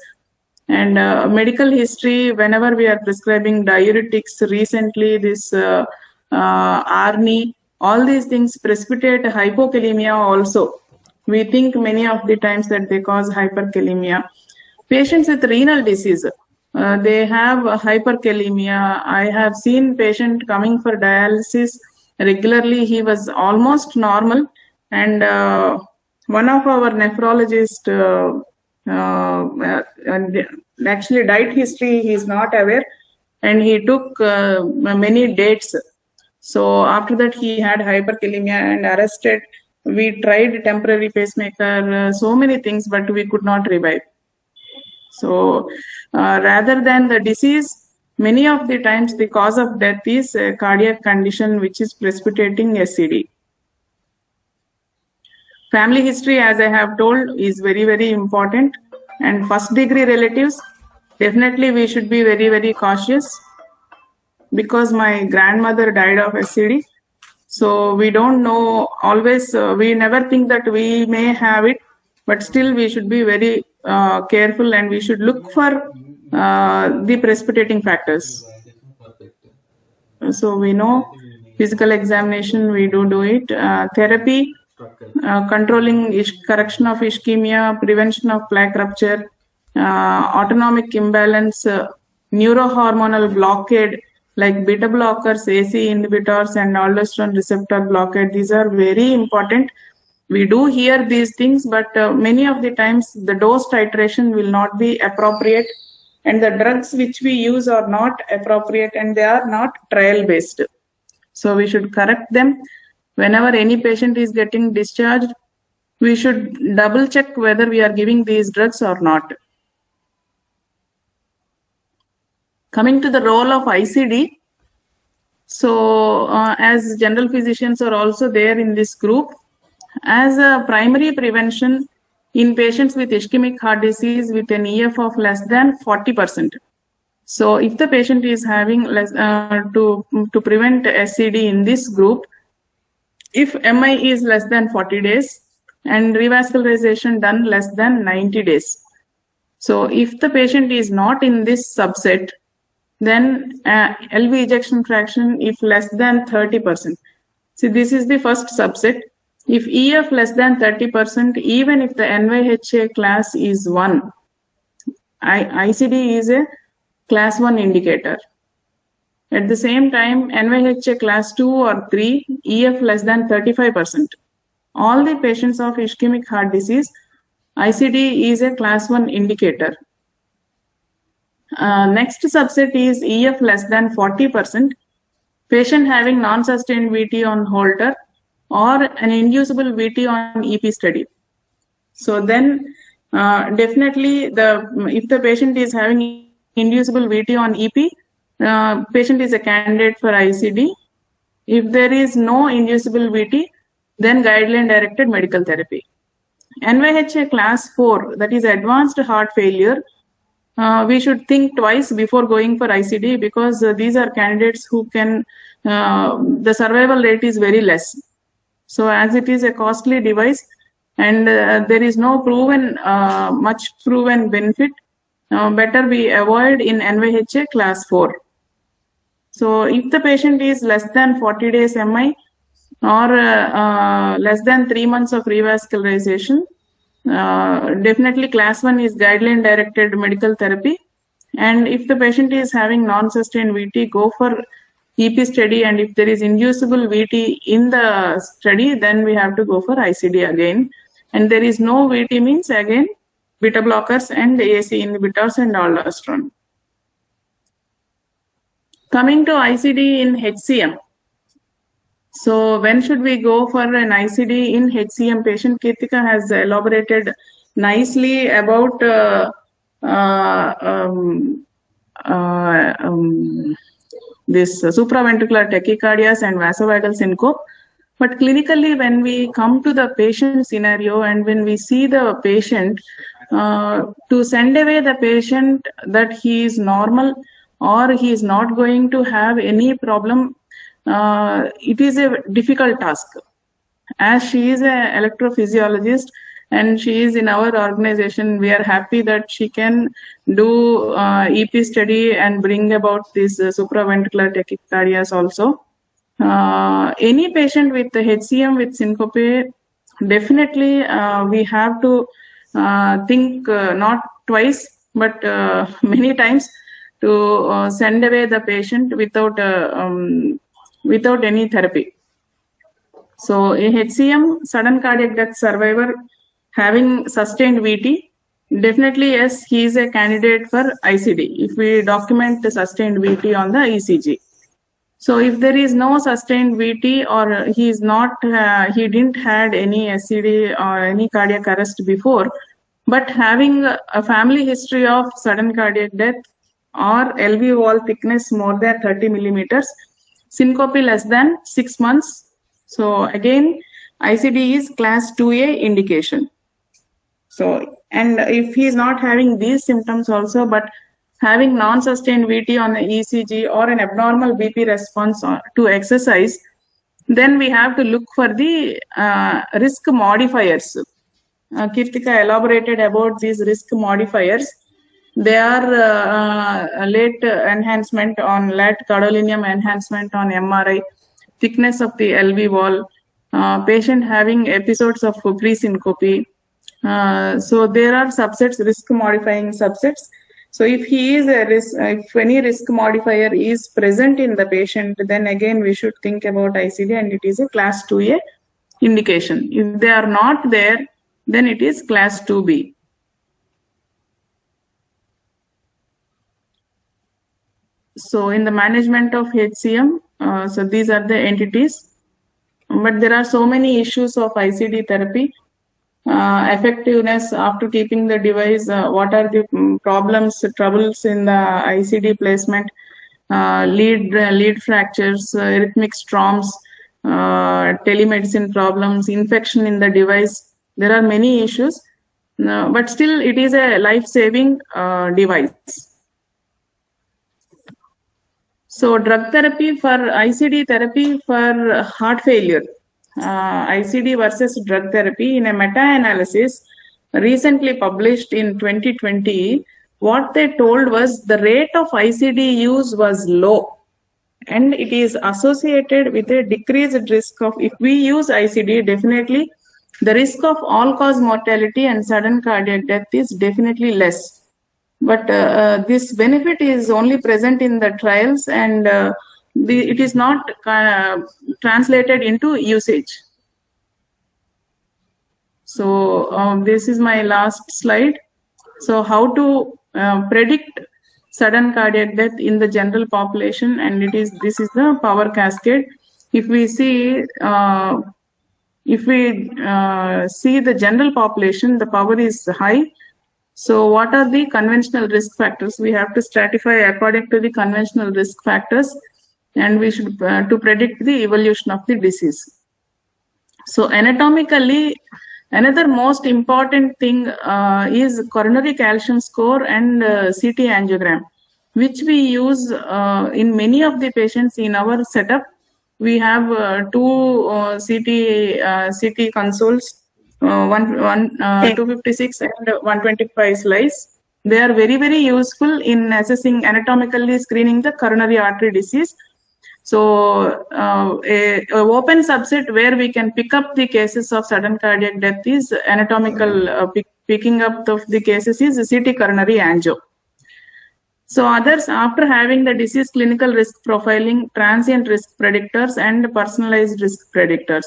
And medical history, whenever we are prescribing diuretics, recently this ARNI, all these things precipitate hypokalemia also. We think many of the times that they cause hyperkalemia. Patients with renal disease, they have hyperkalemia. I have seen patient coming for dialysis regularly. He was almost normal, and one of our nephrologists, actually diet history he is not aware, and he took many dates. So after that he had hyperkalemia and arrested. We tried temporary pacemaker, so many things, but we could not revive. So rather than the disease, many of the times the cause of death is a cardiac condition which is precipitating SCD. Family history, as I have told, is very, very important. And first degree relatives, definitely we should be very, very cautious, because my grandmother died of SCD. So we don't know always, we never think that we may have it, but still we should be very careful, and we should look for the precipitating factors. So we know physical examination, we do it. Therapy, controlling correction of ischemia, prevention of plaque rupture, autonomic imbalance, neurohormonal blockade, like beta blockers, AC inhibitors, and aldosterone receptor blockade. These are very important. We do hear these things, but many of the times the dose titration will not be appropriate, and the drugs which we use are not appropriate, and they are not trial based. So we should correct them. Whenever any patient is getting discharged, we should double check whether we are giving these drugs or not. Coming to the role of ICD, so as general physicians are also there in this group, as a primary prevention in patients with ischemic heart disease with an EF of less than 40%. So if the patient is having less, to prevent SCD in this group, if MI is less than 40 days and revascularization done less than 90 days. So if the patient is not in this subset, then LV ejection fraction if less than 30%. See, this is the first subset. If EF less than 30%, even if the NYHA class is 1, ICD is a class 1 indicator. At the same time, NYHA class 2 or 3, EF less than 35%. All the patients of ischemic heart disease, ICD is a class 1 indicator. Next subset is EF less than 40%. Patient having non-sustained VT on Holter or an inducible VT on EP study. So then definitely if the patient is having inducible VT on EP, patient is a candidate for ICD. If there is no inducible VT, then guideline directed medical therapy. NYHA class 4, that is advanced heart failure, we should think twice before going for ICD, because these are candidates who can, the survival rate is very less. So as it is a costly device and there is no much proven benefit, better we avoid in NYHA class 4. So if the patient is less than 40 days MI or less than 3 months of revascularization, definitely class 1 is guideline directed medical therapy. And if the patient is having non-sustained VT, go for EP study, and if there is inducible VT in the study, then we have to go for ICD again. And there is no VT means again beta blockers and ACE inhibitors and aldosterone. Coming to ICD in HCM. So when should we go for an ICD in HCM patient? Kirtika has elaborated nicely about this supraventricular tachycardias and vasovagal syncope. But clinically, when we come to the patient scenario and when we see the patient, to send away the patient that he is normal or he is not going to have any problem, it is a difficult task. As she is an electrophysiologist and she is in our organization, we are happy that she can do EP study and bring about this supraventricular tachycardias also. Any patient with the HCM with syncope, definitely we have to think not twice but many times to send away the patient without any therapy. So a HCM, sudden cardiac death survivor having sustained VT, definitely yes, he is a candidate for ICD if we document the sustained VT on the ECG. So if there is no sustained VT or he is not, he didn't had any SCD or any cardiac arrest before, but having a family history of sudden cardiac death or LV wall thickness more than 30 millimeters, syncope less than 6 months. So again, ICD is class 2A indication. So, and if he is not having these symptoms also, but having non-sustained VT on the ECG or an abnormal BP response to exercise, then we have to look for the risk modifiers. Kirtika elaborated about these risk modifiers. They are late enhancement on late gadolinium enhancement on MRI, thickness of the LV wall, patient having episodes of pre-syncope. So there are subsets, risk modifying subsets. So if he is a risk, if any risk modifier is present in the patient, then again we should think about ICD and it is a class 2A indication. If they are not there, then it is class 2B. So in the management of HCM, so these are the entities, but there are so many issues of ICD therapy. Effectiveness after keeping the device, what are the problems, troubles in the ICD placement, lead fractures, arrhythmic storms, telemedicine problems, infection in the device. There are many issues, but still it is a life-saving device. So drug therapy for ICD therapy for heart failure. ICD versus drug therapy in a meta-analysis recently published in 2020, what they told was the rate of ICD use was low and it is associated with a decreased risk of, if we use ICD, definitely the risk of all-cause mortality and sudden cardiac death is definitely less. But this benefit is only present in the trials, and it is not translated into usage. So this is my last slide. So how to predict sudden cardiac death in the general population, and this is the power cascade. If we see the general population, the power is high. So what are the conventional risk factors? We have to stratify according to the conventional risk factors, and we should to predict the evolution of the disease. So anatomically, another most important thing is coronary calcium score and CT angiogram, which we use in many of the patients in our setup. We have two CT consoles, 256 and 125 slice. They are very, very useful in assessing anatomically screening the coronary artery disease. So a open subset where we can pick up the cases of sudden cardiac death is anatomical picking up of the cases is CT coronary angio. So others, after having the disease clinical risk profiling, transient risk predictors and personalized risk predictors.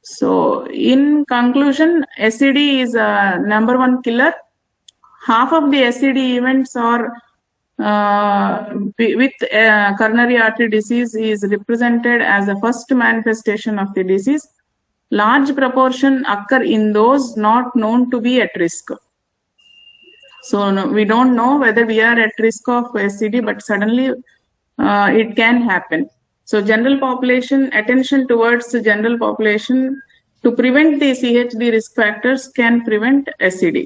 So in conclusion, SCD is a number one killer. Half of the SCD events are with coronary artery disease is represented as the first manifestation of the disease. Large proportion occur in those not known to be at risk. So we don't know whether we are at risk of SCD, but suddenly it can happen. So general population, attention towards the general population to prevent the CHD risk factors can prevent SCD.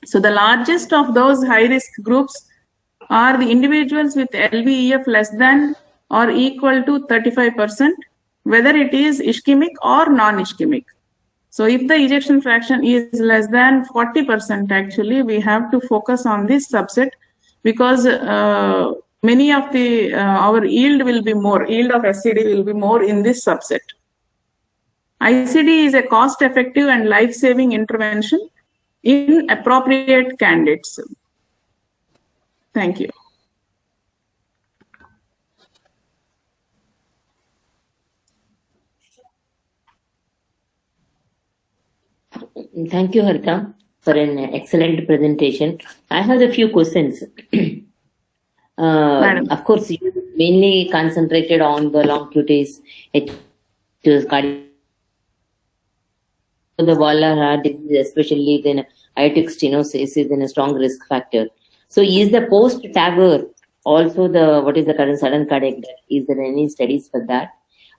So the largest of those high risk groups are the individuals with LVEF less than or equal to 35%, whether it is ischemic or non-ischemic. So if the ejection fraction is less than 40%, actually, we have to focus on this subset, because many of the our yield will be more, yield of SCD will be more in this subset. ICD is a cost-effective and life-saving intervention in appropriate candidates. Thank you. Thank you, Harita, for an excellent presentation. I have a few questions. Of course, you mainly concentrated on the long cutis, cardiac, the valvular heart disease, especially then aortic stenosis, is in a strong risk factor. So, is the post-TAGOR also what is the current sudden cardiac death? Is there any studies for that?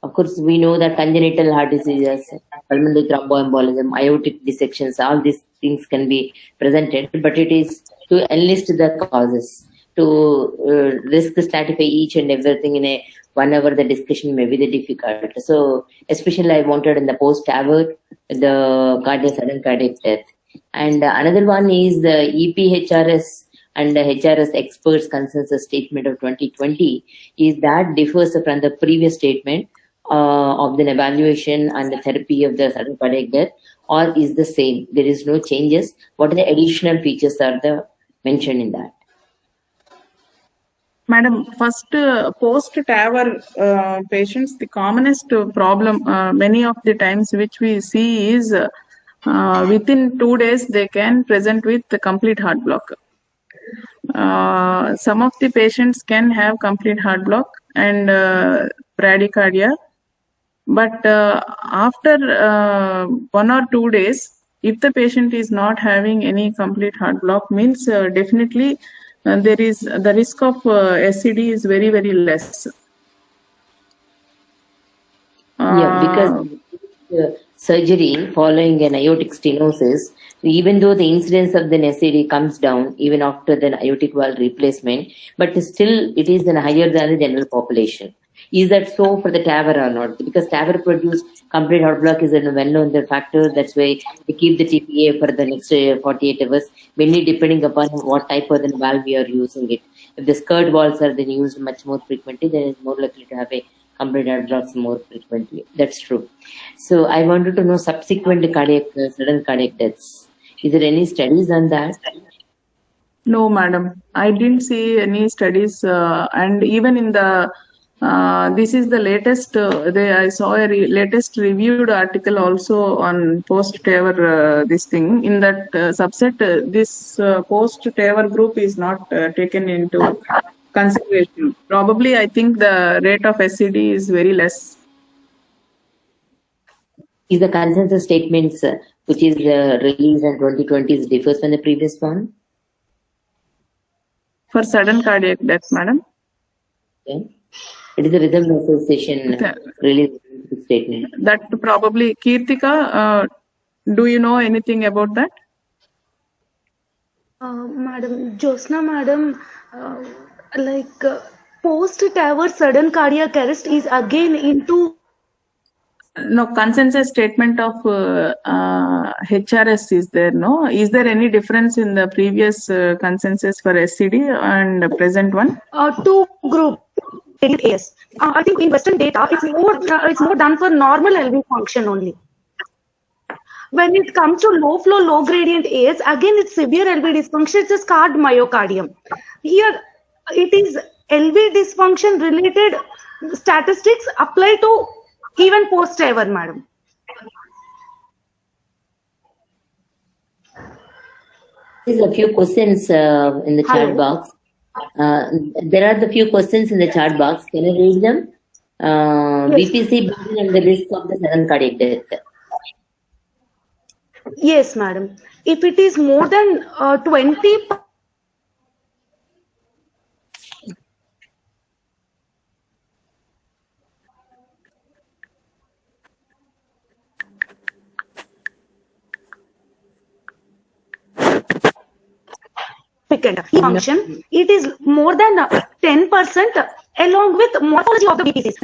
Of course, we know that congenital heart diseases, pulmonary thromboembolism, aortic dissections, all these things can be presented, but it is to enlist the causes, to risk stratify each and everything in a 1 hour. The discussion may be difficult. So, especially I wanted in the post-TAGOR, the sudden cardiac death. And another one is the EPHRS and the HRS experts consensus statement of 2020 is that differs from the previous statement of the evaluation and the therapy of the sudden cardiac death, or is the same? There is no changes. What are the additional features are mentioned in that? Madam, first post-TAVR patients, the commonest problem many of the times which we see is within 2 days they can present with the complete heart block. Some of the patients can have complete heart block and bradycardia, but after 1 or 2 days, if the patient is not having any complete heart block, means definitely there is the risk of SCD is very, very less. Yeah, because surgery following an aortic stenosis, even though the incidence of the SCD comes down even after the aortic valve replacement, but still it is higher than the general population. Is that so for the TAVR or not? Because TAVR produce complete heart block is a well-known factor. That's why we keep the TPA for the next 48 hours, mainly depending upon what type of valve we are using it. If the skirt valves are then used much more frequently, then it's more likely to have a complete heart blocks more frequently. That's true. So I wanted to know subsequent cardiac, sudden cardiac deaths. Is there any studies on that? No, madam. I didn't see any studies, and even in the this is the latest. I saw a latest reviewed article also on post-TAVR this thing. In that subset, this post-TAVR group is not taken into consideration. Probably, I think the rate of SCD is very less. Is the consensus statements which is released in 2020 differs from the previous one? For sudden cardiac death, madam. Okay. It is a Rhythm Association released statement. That probably, Kirtika, do you know anything about that? Madam, Josna, madam, post-TAVR sudden cardiac arrest is again into. No, consensus statement of HRS is there, no? Is there any difference in the previous consensus for SCD and the present one? Two group. Yes. I think in Western data, it's more done for normal LV function only. When it comes to low flow, low gradient AS, again it's severe LV dysfunction, it's a scarred myocardium. Here, it is LV dysfunction related statistics apply to even post-TAVR, madam. There's a few questions in the chat box. There are the few questions in the chat box. Can I read them? Yes. BPC burden and the risk of the sudden cardiac death. Yes, madam. If it is more than 20. Function, it is more than 10% along with morphology of the BPCs.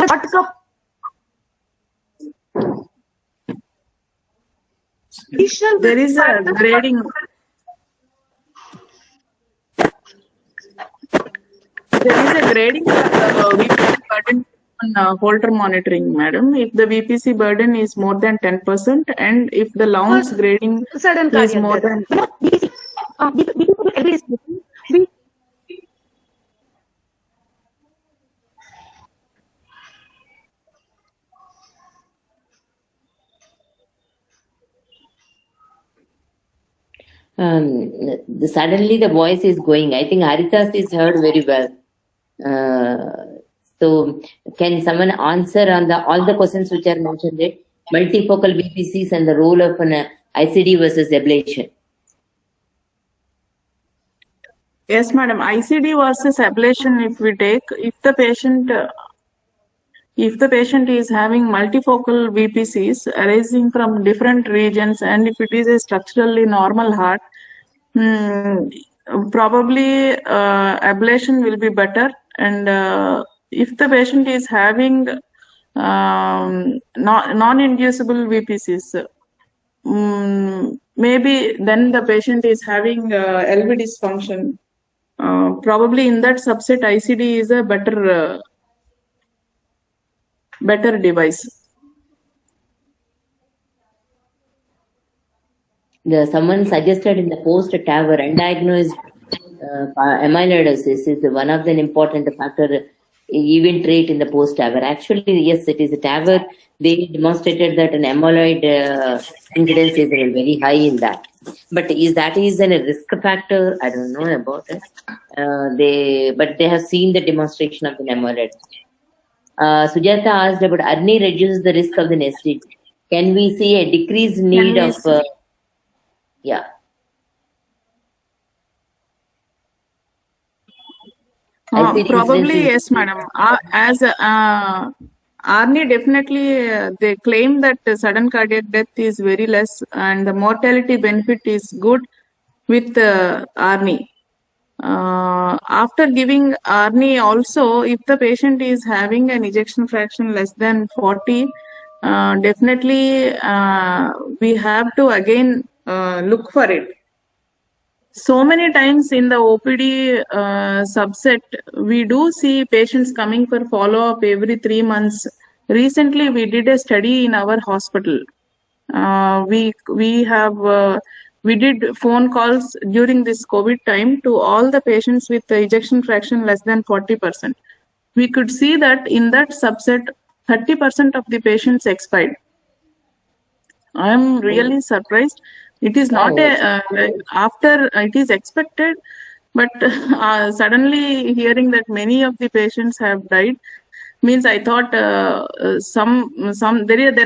There is a grading. There is a grading for VPC burden on Holter monitoring, madam. If the VPC burden is more than 10% and if the Lowndes grading is more than. Suddenly the voice is going. I think Haritas is heard very well. So can someone answer on all the questions which are mentioned there? Multifocal BPCs and the role of an ICD versus ablation. Yes, madam. ICD versus ablation, if we take, if the patient is having multifocal VPCs arising from different regions and if it is a structurally normal heart, probably ablation will be better. And if the patient is having non-inducible VPCs, maybe then the patient is having LV dysfunction. Probably in that subset, ICD is a better device. Someone suggested in the post-TAVR undiagnosed amyloidosis is one of the important factor event rate in the post-TAVR. Actually, yes, it is a TAVR. They demonstrated that an amyloid incidence is very high in that. But is a risk factor? I don't know about it. But they have seen the demonstration of the amyloid. Sujata asked about ARNI reduces the risk of the nested. Can we see a decreased need of? Yeah. Probably yes, madam. As ARNI definitely they claim that sudden cardiac death is very less and the mortality benefit is good with ARNI. After giving ARNI also, if the patient is having an ejection fraction less than 40, definitely we have to again look for it. So many times in the OPD subset, we do see patients coming for follow-up every 3 months. Recently, we did a study in our hospital. We did phone calls during this COVID time to all the patients with the ejection fraction less than 40%. We could see that in that subset, 30% of the patients expired. I am really surprised. It is not after it is expected, but suddenly hearing that many of the patients have died means I thought there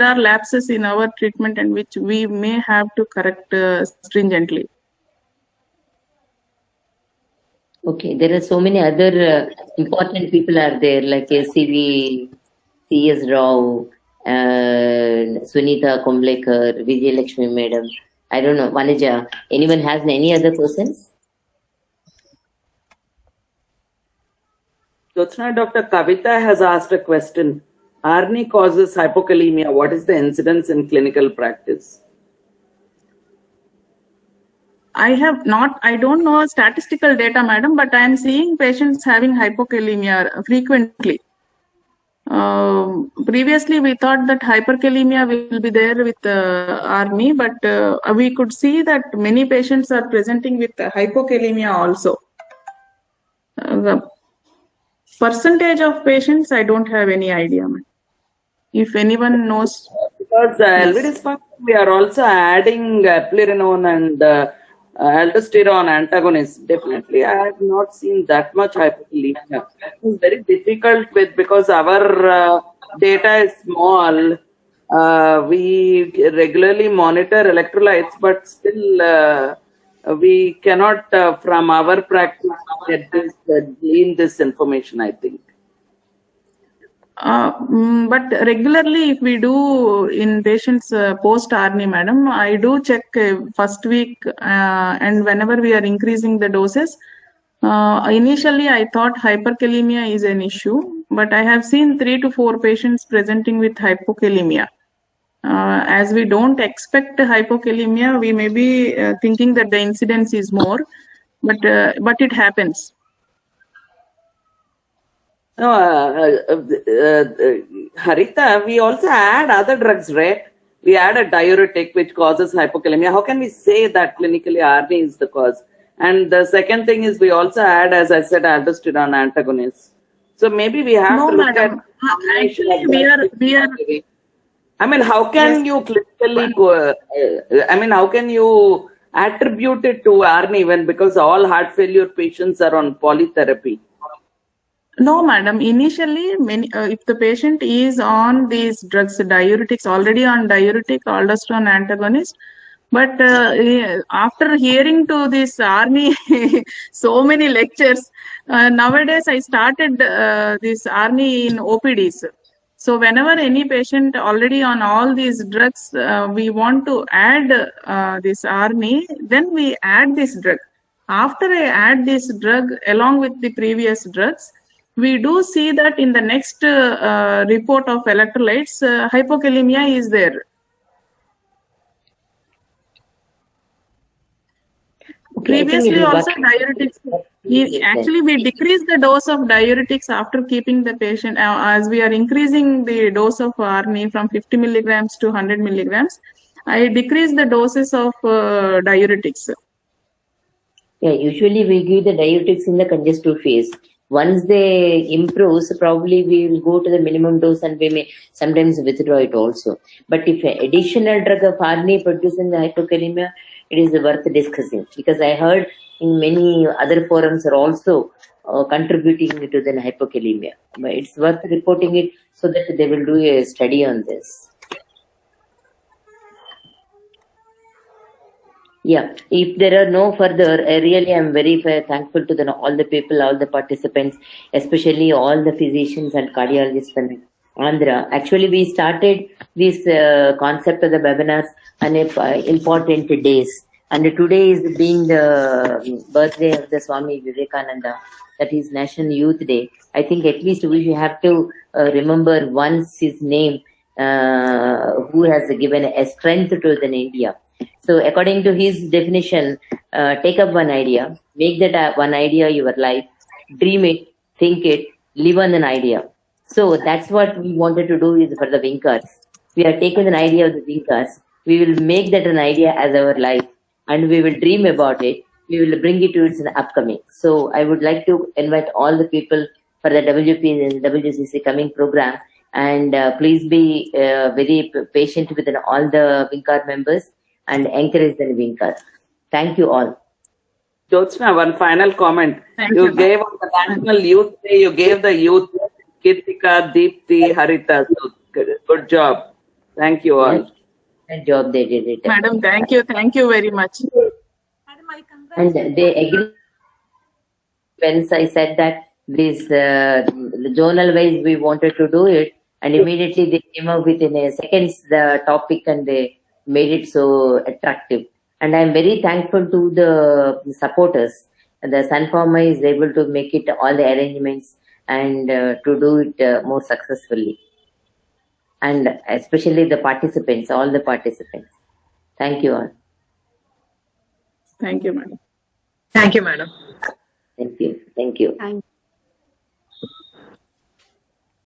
are lapses in our treatment and which we may have to correct stringently. Okay, there are so many other important people are there like SCV, C.S. Rao, Sunita Komblekar, Vijay Lakshmi Madam. I don't know, Vanuja. Anyone has any other questions? Jyotsna, Dr. Kavita has asked a question. ARNI causes hypokalemia. What is the incidence in clinical practice? I don't know statistical data, madam, but I am seeing patients having hypokalemia frequently. Previously, we thought that hyperkalemia will be there with ARNI, but we could see that many patients are presenting with hypokalemia also. The percentage of patients, I don't have any idea. If anyone knows. Because Elvidis, we are also adding eplerenone and aldosterone antagonists. Definitely, I have not seen that much hypokalemia. It's very difficult because our data is small. We regularly monitor electrolytes, but still we cannot, from our practice, glean this information, I think. But regularly, if we do in patients post ARNI, madam, I do check first week and whenever we are increasing the doses. Initially, I thought hyperkalemia is an issue, but I have seen 3 to 4 patients presenting with hypokalemia. As we don't expect hypokalemia, we may be thinking that the incidence is more, but it happens. No, Harita, we also add other drugs, right? We add a diuretic which causes hypokalemia. How can we say that clinically ARNI is the cause? And the second thing is we also add, as I said, aldosterone antagonists. So maybe we have to look at. Actually, we are. I mean, how can you clinically? How can you attribute it to ARNI when because all heart failure patients are on polytherapy? No, madam. Initially, if the patient is on these drugs, diuretics, already on diuretic, aldosterone antagonist, but after hearing to this ARNI, so many lectures, nowadays I started this ARNI in OPDs. So whenever any patient already on all these drugs, we want to add this ARNI, then we add this drug. After I add this drug along with the previous drugs, we do see that in the next report of electrolytes, hypokalemia is there. Previously also diuretics, actually we decrease the dose of diuretics after keeping the patient, as we are increasing the dose of ARNI from 50 milligrams to 100 milligrams, I decrease the doses of diuretics. Yeah, usually we give the diuretics in the congestive phase. Once they improve, so probably we will go to the minimum dose and we may sometimes withdraw it also. But if an additional drug of ARNI producing the hypokalemia, it is worth discussing, because I heard in many other forums are also contributing to the hypokalemia. But it's worth reporting it so that they will do a study on this. Yeah, if there are no further, really I'm very thankful to all the people, all the participants, especially all the physicians and cardiologists from Andhra. Actually, we started this concept of the webinars on important days. And today is being the birthday of the Swami Vivekananda, that is National Youth Day. I think at least we have to remember once his name, who has given a strength to the India. So according to his definition, take up one idea, make that one idea your life, dream it, think it, live on an idea. So that's what we wanted to do is for the Winkers. We have taken an idea of the Winkers. We will make that an idea as our life, and we will dream about it. We will bring it to its upcoming. So I would like to invite all the people for the WP and WCC coming program, and please be very patient with all the Winkar members and encourage the Winkar. Thank you all. Jyotsna, one final comment. Thank You you. gave on the National Youth Day, you gave the youth Kirtika, Deepthi, Harita. So good job. Thank you all. Good job they did it. Madam, thank you very much. And they agree. When I said that this zonal wise we wanted to do it, and immediately they came up within a seconds the topic, and they made it so attractive. And I'm very thankful to the supporters. The Sun Pharma is able to make it all the arrangements and to do it more successfully. And especially the participants, all the participants. Thank you all. Thank you, madam. Thank you, madam. Thank you. Thank you. Thank you.